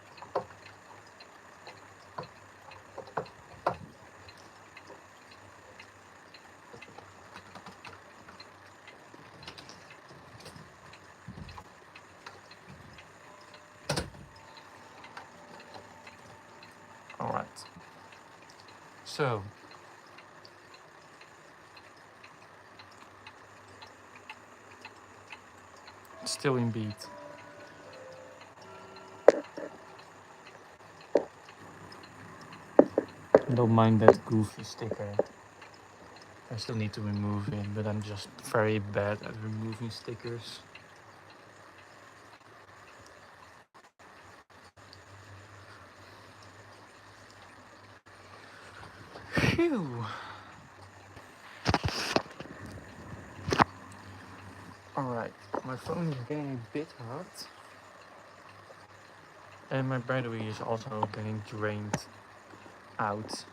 Alright. So, still in beat. Don't mind that goofy sticker. I still need to remove it, but I'm just very bad at removing stickers. Phew. Alright, my phone is getting a bit hot. And my battery is also getting drained out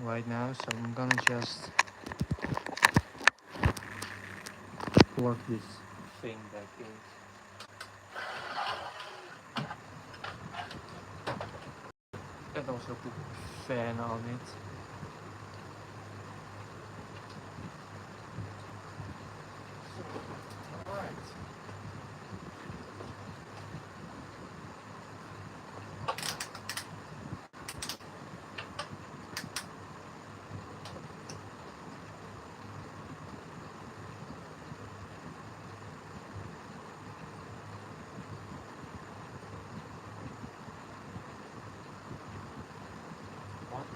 right now, so I'm gonna just plug this thing back in. And also put a fan on it. Alright.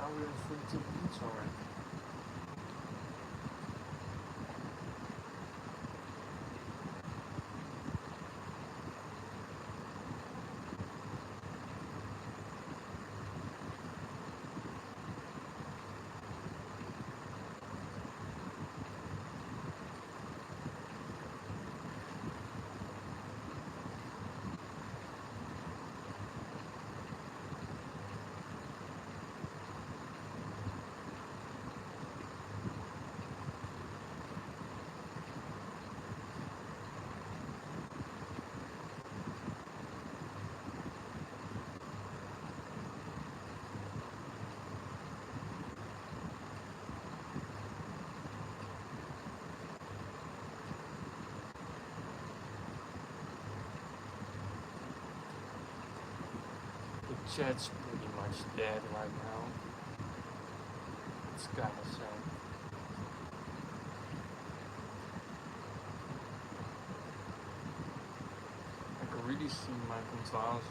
Hour and 42 minutes already. The chat's pretty much dead right now. It's kinda sad. I can really see my controls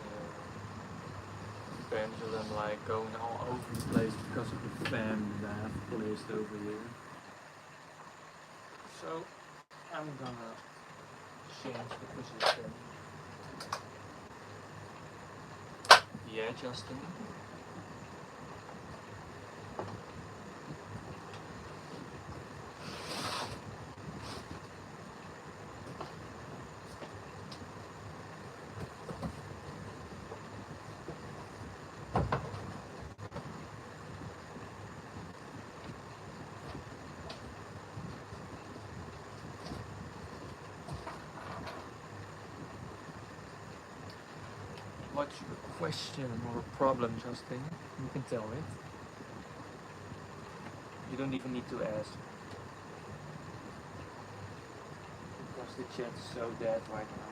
pendulum like going all over the place because of the fan that I have placed over here. So I'm gonna change the position. Yeah, Justin. question or a problem, Justin, you can tell it. You don't even need to ask. Because the chat is so dead right now.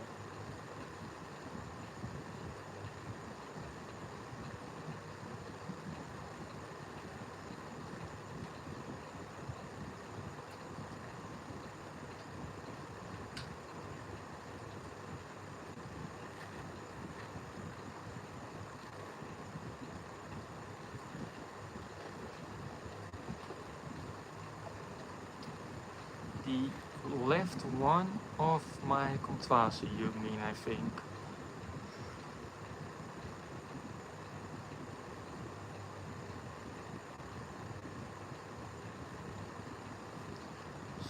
The left one of my contraste, you mean, I think.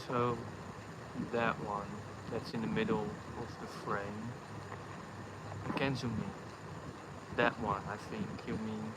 So that one, that's in the middle of the frame. I can zoom in. That one, I think you mean.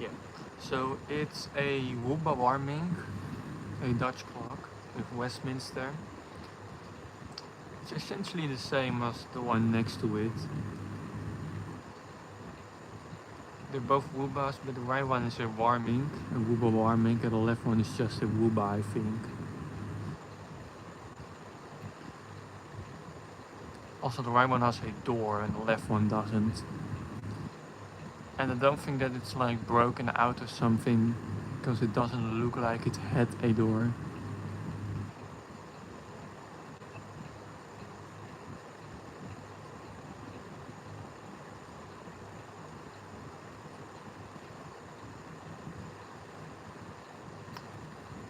Yeah. So it's a Woomba warming, a Dutch clock with Westminster. It's essentially the same as the one next to it. They're both Woobas, but the right one is a warming, a Wooba warming, and the left one is just a Wooba, I think. Also, the right one has a door and the left one doesn't. And I don't think that it's like broken out or something, because it doesn't look like it had a door.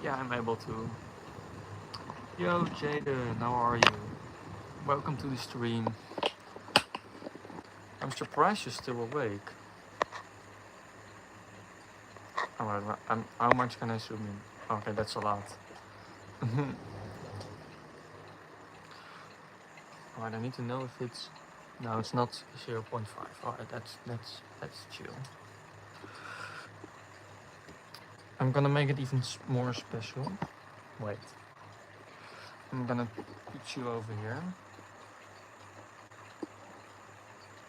Yeah, I'm able to. Yo, Jaden, how are you? Welcome to the stream. I'm surprised you're still awake. Alright, how much can I zoom in? Okay, that's a lot. Alright, I need to know if it's... No, it's not 0.5. Alright, that's chill. I'm gonna make it even more special. Wait. I'm gonna put you over here.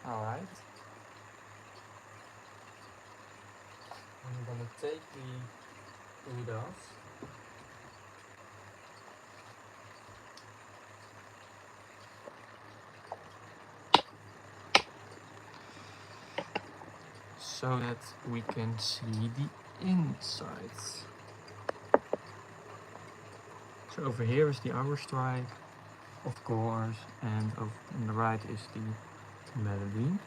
Alright. I'm gonna take the hood off. So that we can see the insides. So over here is the hour strike, of course, and on the right is the melody.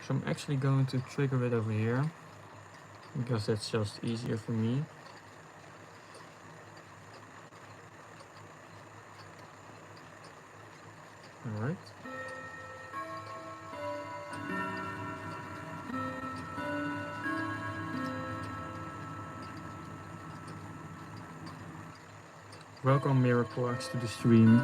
So I'm actually going to trigger it over here, because that's just easier for me. Alright. Welcome Lars Clocks to the stream.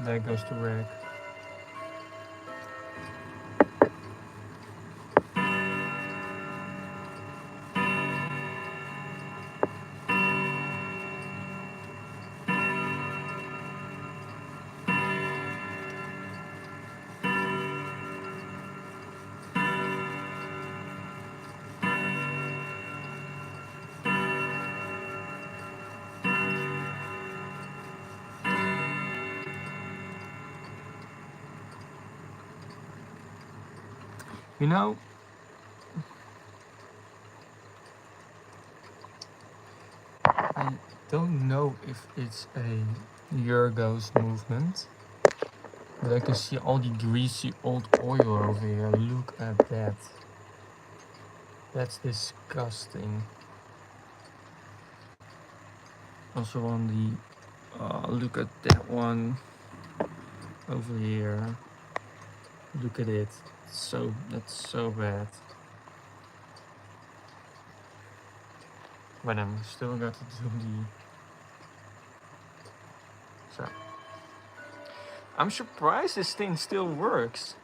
There goes the rag. You know, I don't know if it's a Yorgos movement, But I can see all the greasy old oil over here. Look at that. That's disgusting. Also on the, look at that one over here. Look at it. That's so bad. But I'm still got to do the. So I'm surprised this thing still works.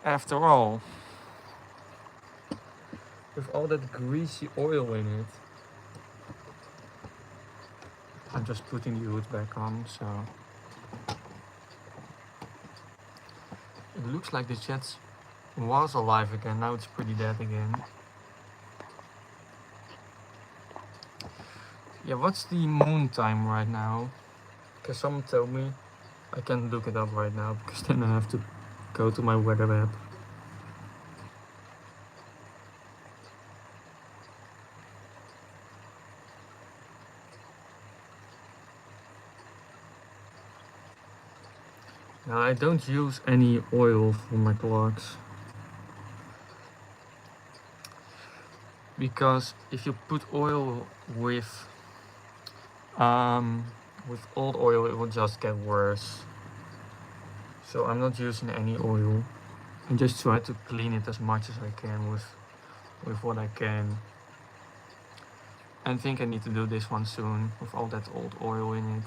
After all, with all that greasy oil in it. I'm just putting the hood back on, so it looks like the jet was alive again. Now it's pretty dead again. Yeah, what's the moon time right now? Because someone told me. I can't look it up right now because then I have to go to my weather app. Now I don't use any oil for my clocks. Because if you put oil with old oil, it will just get worse. So I'm not using any oil. I just try to clean it as much as I can with what I can. I think I need to do this one soon with all that old oil in it.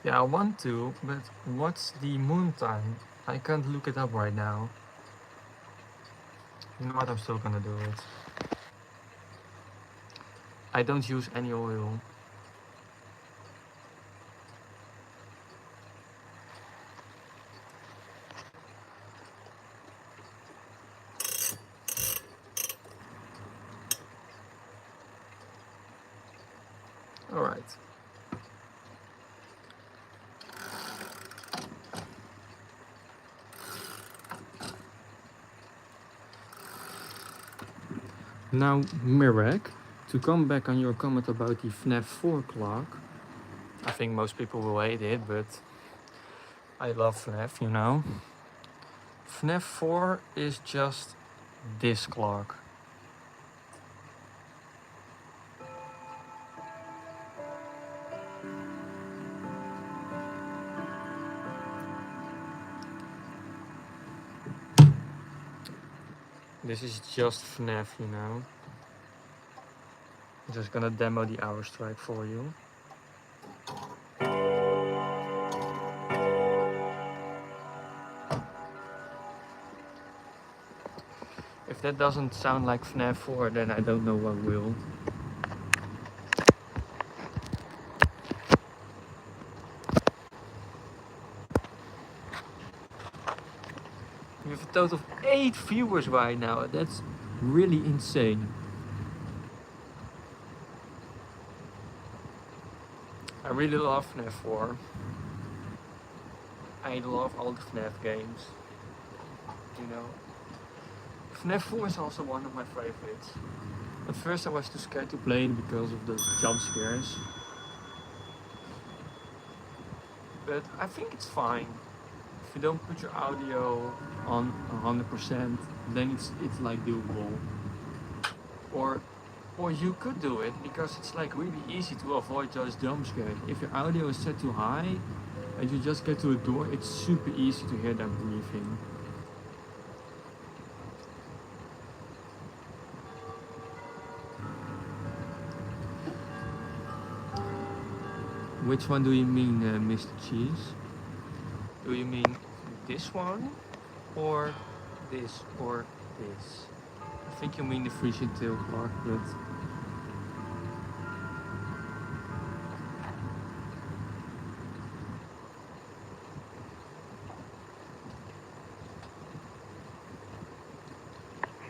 Yeah, I want to, but what's the moon time? I can't look it up right now. You know what, I'm still gonna do it. I don't use any oil. Alright. Now, Mirek, to come back on your comment about the FNAF 4 clock, I think most people will hate it, but I love FNAF, you know. FNAF 4 is just this clock. This is just FNAF, you know. I'm just gonna demo the hour strike for you. If that doesn't sound like FNAF 4, then I don't know what will. We have a total of 8 viewers right now. That's really insane. I really love FNAF 4. I love all the FNAF games. You know. FNAF 4 is also one of my favorites. At first I was too scared to play it because of the jump scares. But I think it's fine. If you don't put your audio on 100%, then it's like doable. Or you could do it because it's like really easy to avoid those jump scares. If your audio is set too high and you just get to a door, it's super easy to hear them breathing. Which one do you mean, Mr. Cheese? Do you mean this one, or this, or this? I think you mean the Frisian tail clock, but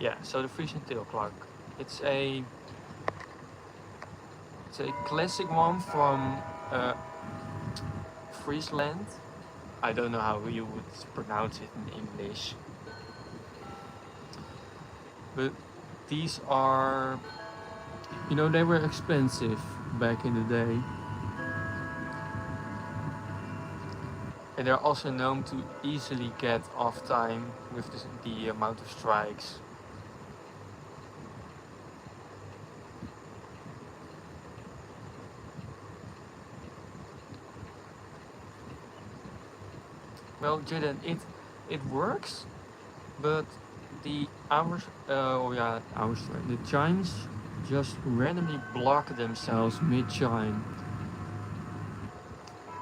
yeah. So the Frisian tail clock, it's a classic one from Friesland. I don't know how you would pronounce it in English, but these are, you know, they were expensive back in the day. And they're also known to easily get off time with the amount of strikes. Well, Jaden, it works, but the hours, hours, the chimes just randomly block themselves mid-chime.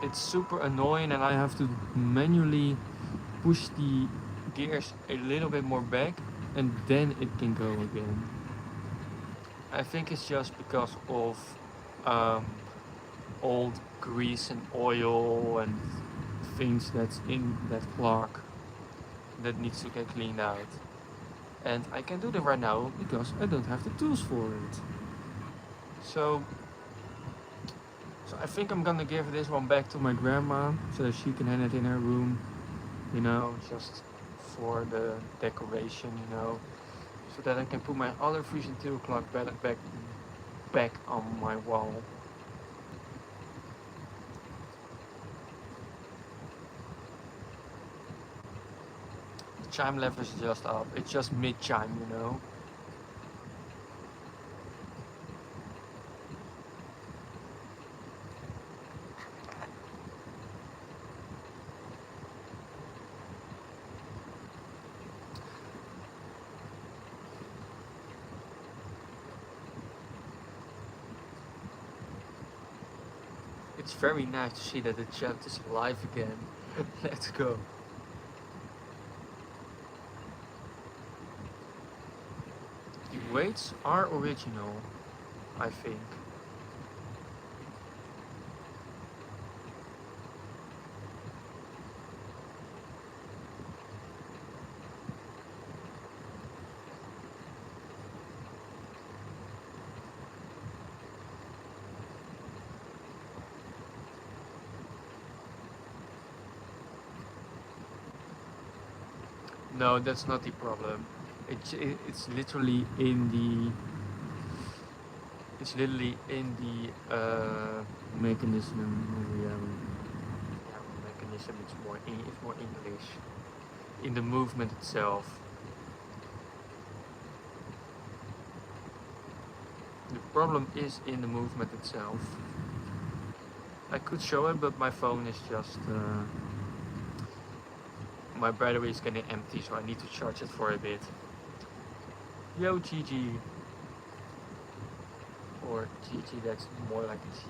It's super annoying, and I have to manually push the gears a little bit more back, and then it can go again. I think it's just because of um, old grease and oil and things that's in that clock that needs to get cleaned out. And I can do that right now because I don't have the tools for it. So, so I think I'm gonna give this one back to my grandma so that she can hang it in her room, you know, just for the decoration, you know, so that I can put my other freezing 2 o'clock back on my wall. The chime level is just up. It's just mid-chime, you know. It's very nice to see that the chat is alive again. Let's go. The weights are original, I think. No, that's not the problem. It's literally in the mechanism. Mechanism. It's more English. In the movement itself. The problem is in the movement itself. I could show it, but my phone is just my battery is getting empty, so I need to charge it for a bit. Yo, Gigi. Or Gigi, that's more like a G.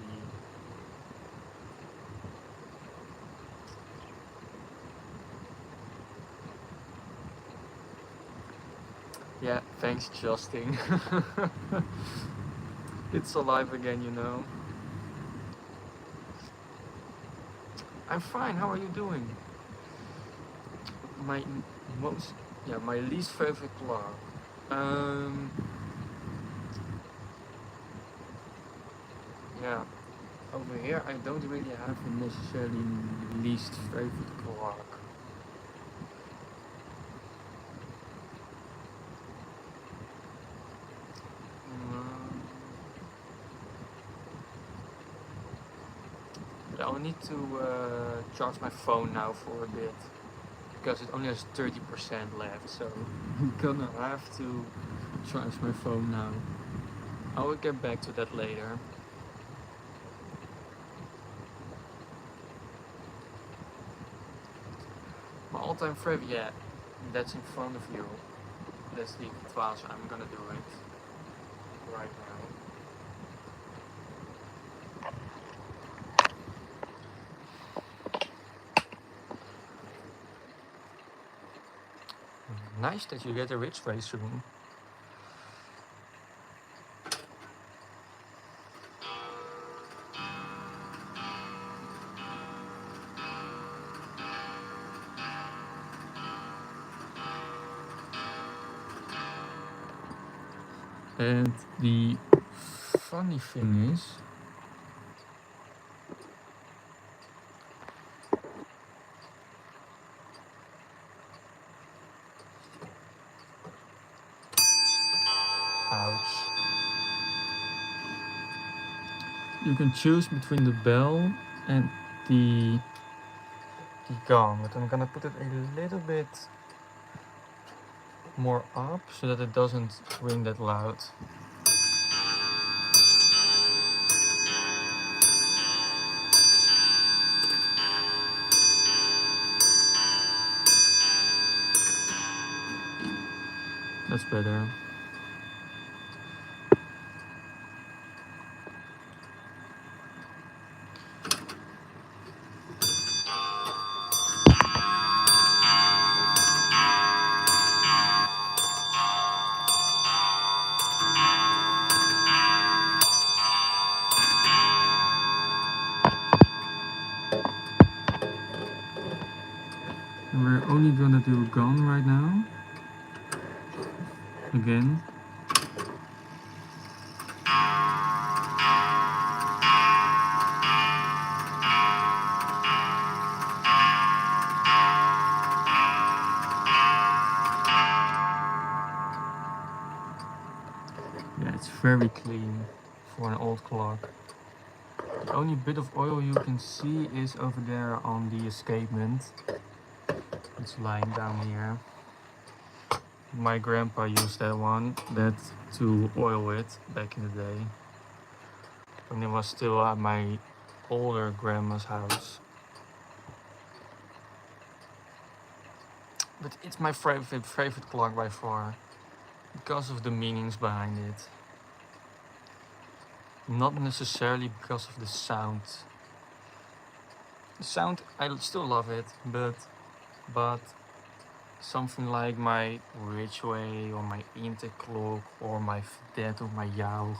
Yeah, thanks, Justin. It's alive again, you know. I'm fine, how are you doing? My my least favorite clock. Yeah, over here I don't really have a necessarily least favorite clock. But I'll need to charge my phone now for a bit because it only has 30% left, so I'm gonna have to charge my phone now. I will get back to that later. My all-time favorite, yeah, that's in front of you. That's the 12, so I'm gonna do it right now. Nice that you get a rich very soon. And the funny thing is, you can choose between the bell and the gong, but I'm gonna put it a little bit more up so that it doesn't ring that loud. That's better. And we're only gonna do a gong right now. Again. Yeah, it's very clean for an old clock. The only bit of oil you can see is over there on the escapement. It's lying down here. My grandpa used that to oil it back in the day. When it was still at my older grandma's house. But it's my favorite clock by far. Because of the meanings behind it. Not necessarily because of the sound. The sound, I still love it, but something like my Ridgeway or my Interclock or my Vedette or my Jaug.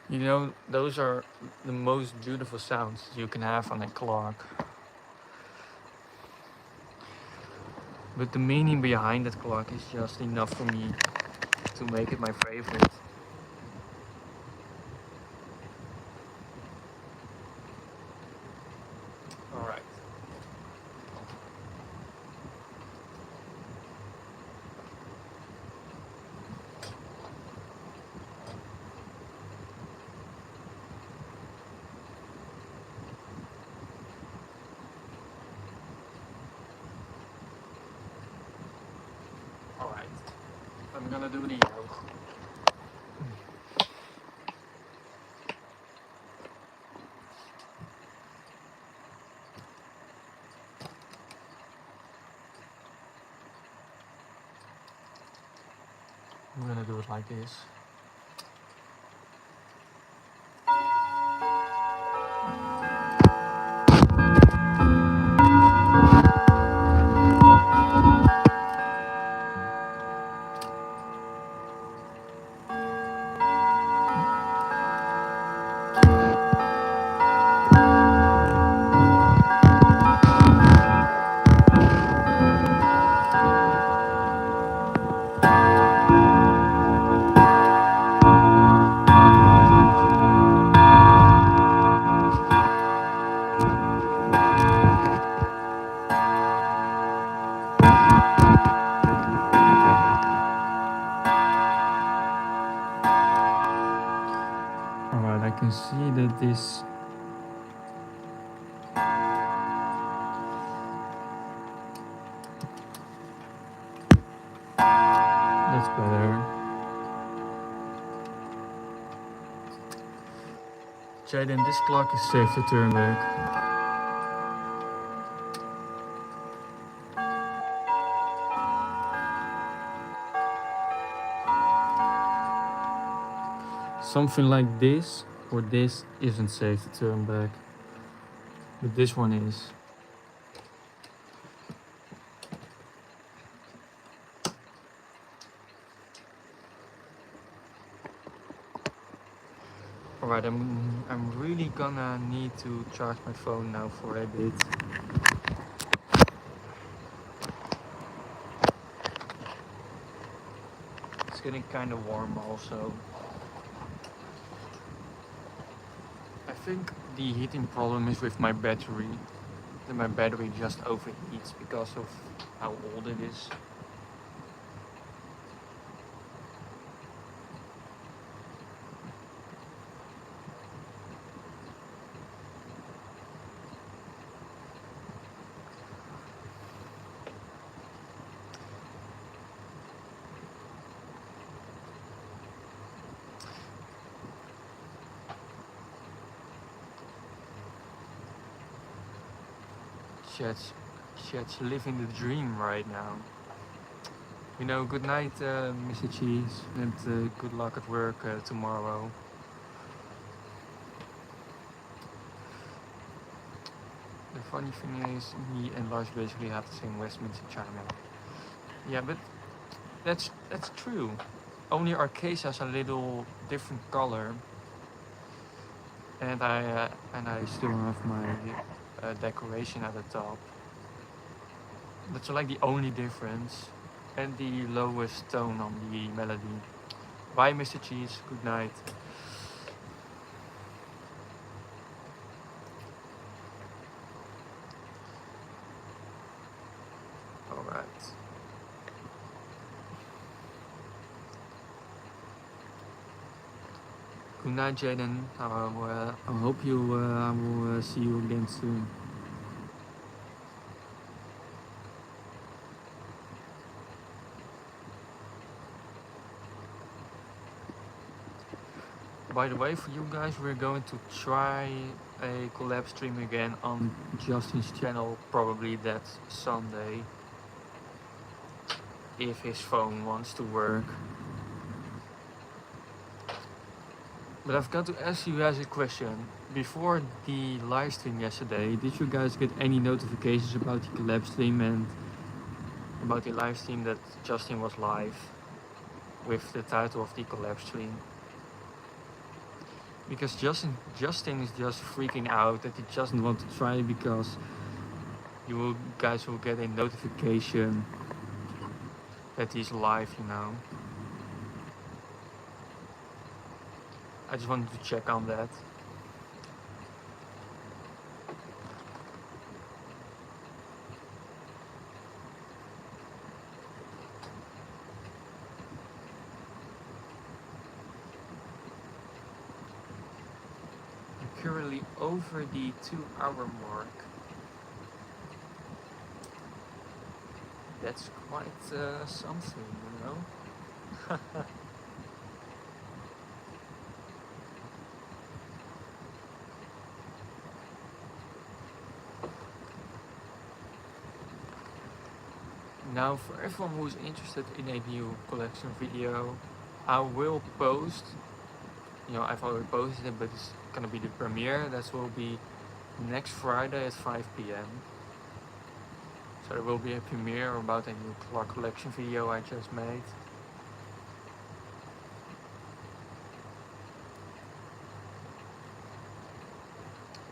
You know, those are the most beautiful sounds you can have on a clock. But the meaning behind that clock is just enough for me to make it my favorite. Alright. Alright. I'm gonna do the Jaug. I'm gonna do it like this. Alright, I can see that this that's better. Jaden, this clock is safe to turn back. Something like this or this isn't safe to turn back. But this one is. Alright, I'm really gonna need to charge my phone now for a bit. It's getting kind of warm also. I think the heating problem is with my battery. That my battery just overheats because of how old it is. She's living the dream right now. You know, good night, Mr. Cheese, and good luck at work tomorrow. The funny thing is, me and Lars basically have the same Westminster channel. Yeah, but that's true. Only our case has a little different color, and I still have my decoration at the top. That's like the only difference, and the lowest tone on the melody. Bye, Mr. Cheese. Good night. All right. Good night, Jaden. I hope I will see you again soon. By the way, for you guys, we're going to try a collab stream again on Justin's channel, probably that Sunday, if his phone wants to work. But I've got to ask you guys a question. Before the live stream yesterday, did you guys get any notifications about the collab stream and about the live stream that Justin was live with the title of the collab stream? Because Justin is just freaking out that he doesn't want to try because you guys will get a notification that he's live, you know. I just wanted to check on that. I'm currently over the 2-hour mark. That's quite something, you know. Now, for everyone who's interested in a new collection video, I will post, you know, I've already posted it, but it's gonna be the premiere. That will be next Friday at 5 p.m. So there will be a premiere about a new Clark collection video I just made.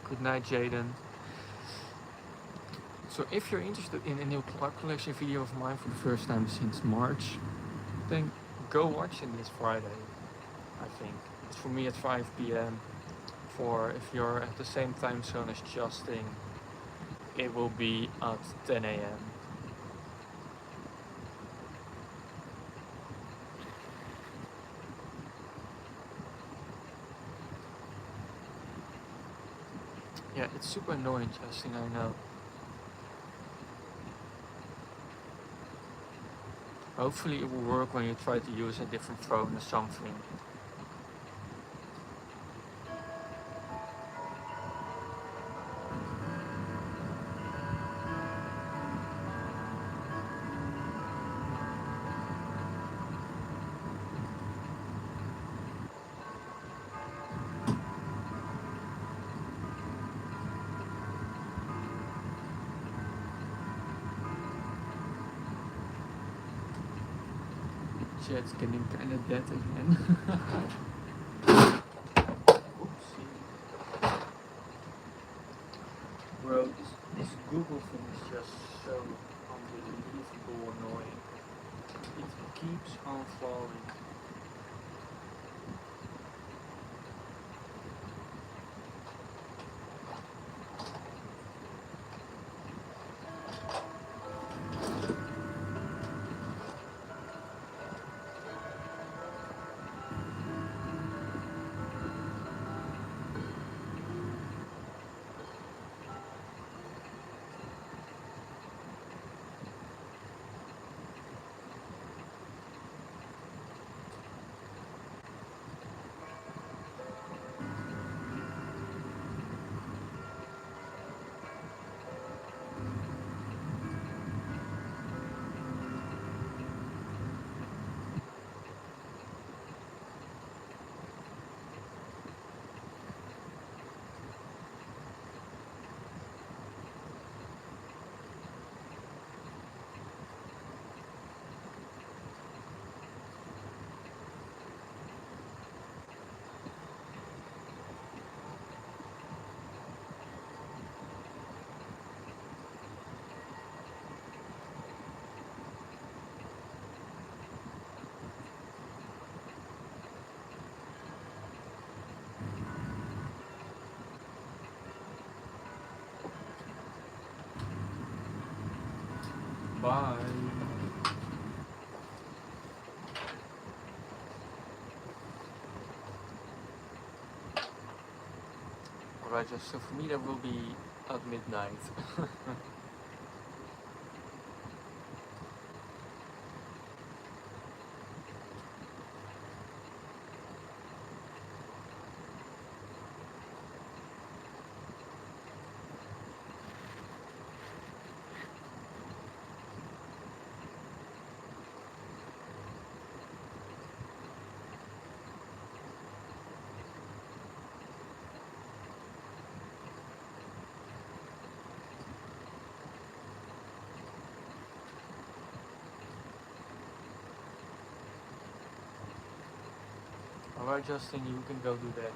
Good night, Jaden. So if you're interested in a new Clark collection video of mine for the first time since March, then go watch it this Friday, I think. It's for me at 5 p.m. For if you're at the same time zone as Justin, it will be at 10 a.m. Yeah, it's super annoying, Justin, I know. Hopefully it will work when you try to use a different phone or something. Chat's getting kinda dead again. Oopsie. Bro, this Google thing is just so unbelievable annoying. It keeps on falling. Bye. Alright, so for me that will be at midnight. Alright, Justin, you can go do that.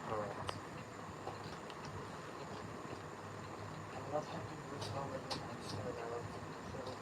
Alright. I'm not happy with how I started out, so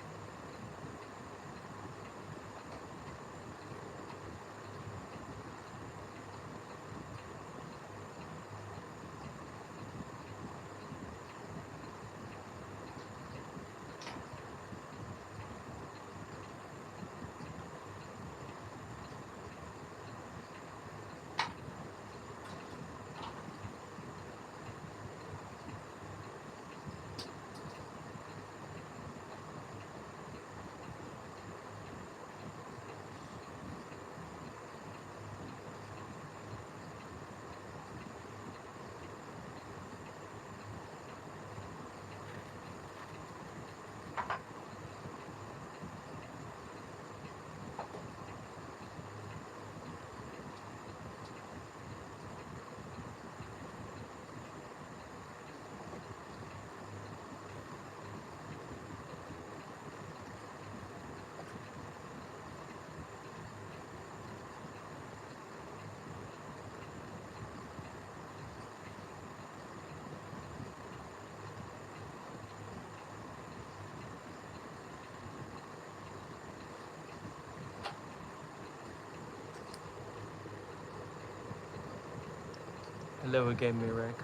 hello again, Mirek.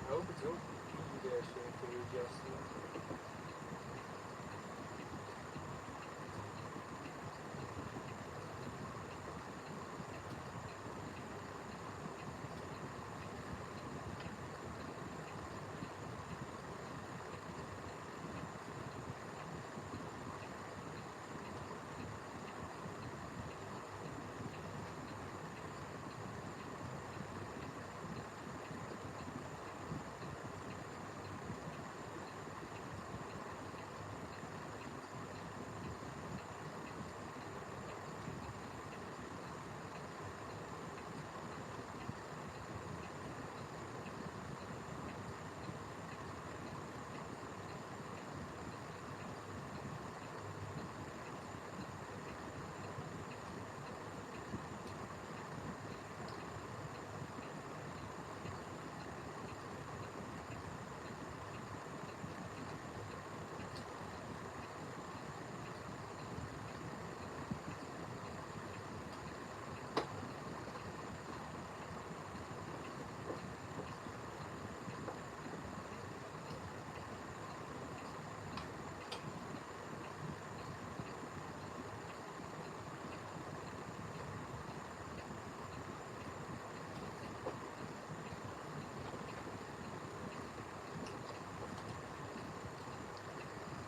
I hope it's okay there soon for you, Justin.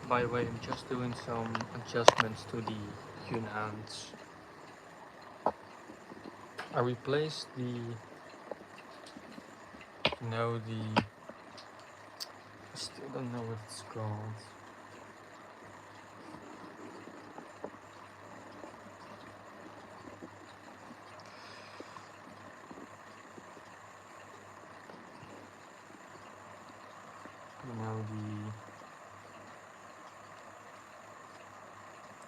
By the way, I'm just doing some adjustments to the Yun hands. I replaced the I still don't know what it's called.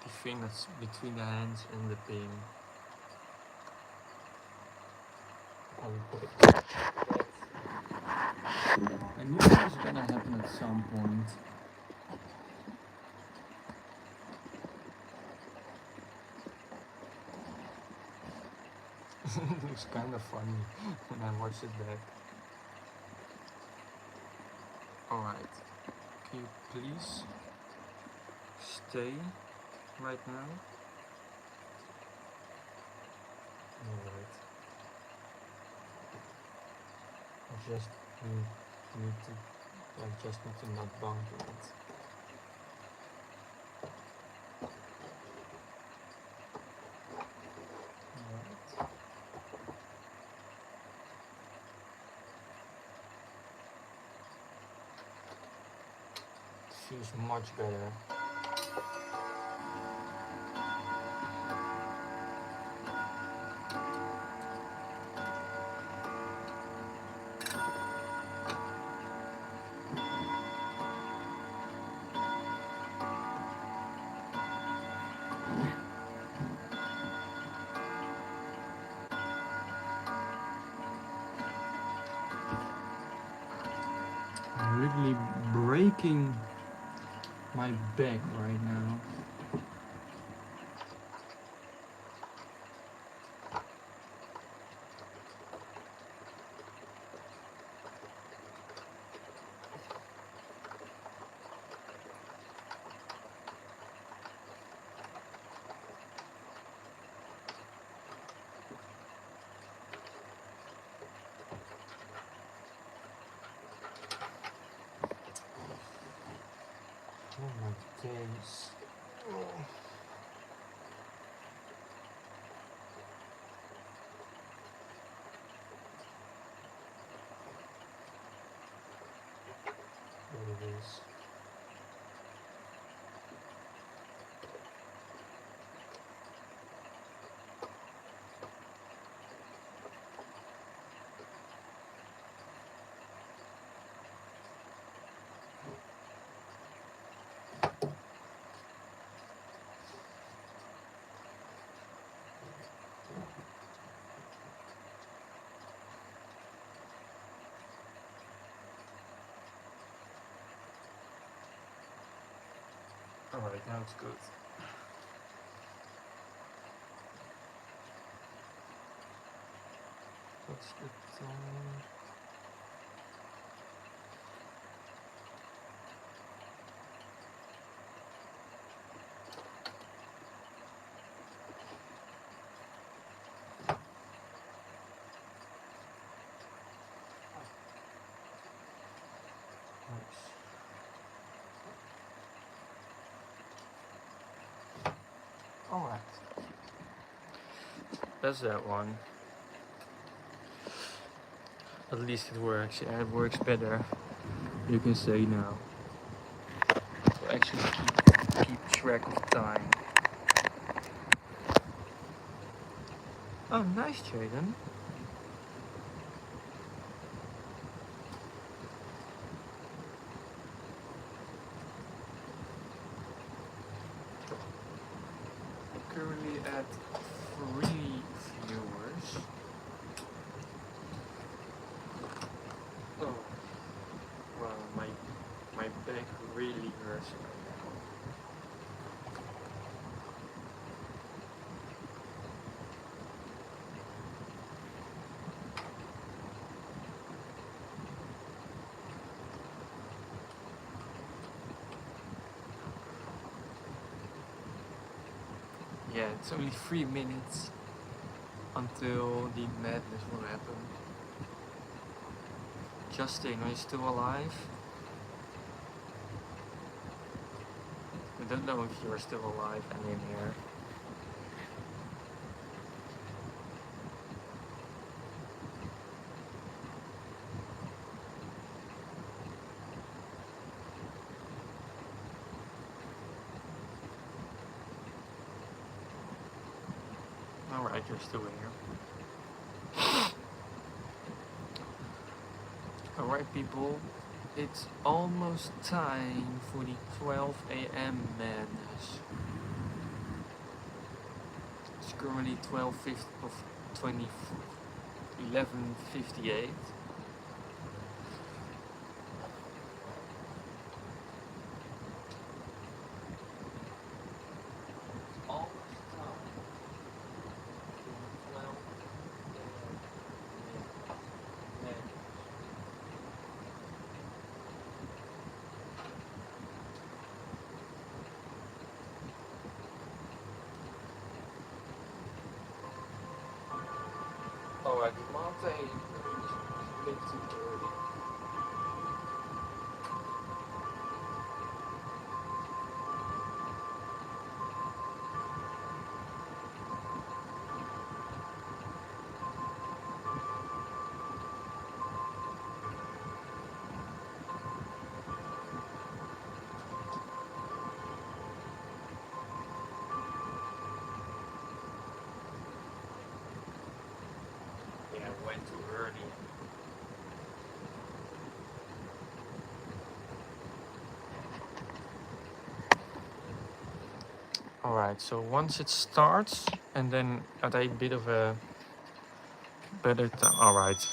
The thing that's between the hands and the pin. I knew it was gonna happen at some point. It was kind of funny when I watched it back. Alright, can you please stay right now? Alright. I just need to not bump it. Alright. Feels much better. I'm literally breaking my back right now. Oh my days. Oh. There it is. Alright, now it's good. What's the time? Nice. Alright. That's that one. At least it works. Yeah, it works better. You can say now. So actually keep track of time. Oh, nice, Jaden. Currently at 3 viewers. Oh, wow, my back really hurts right now. Yeah, it's only 3 minutes until the madness will happen. Justin, are you still alive? don't know if you're still alive and in here. Alright, you're still here. Alright people, it's almost time for the 12 a.m. madness. It's currently 11:58. Alright, Monte is a bit too early. Yeah, I went too early. Alright, so once it starts, and then at a bit of a better time. Alright.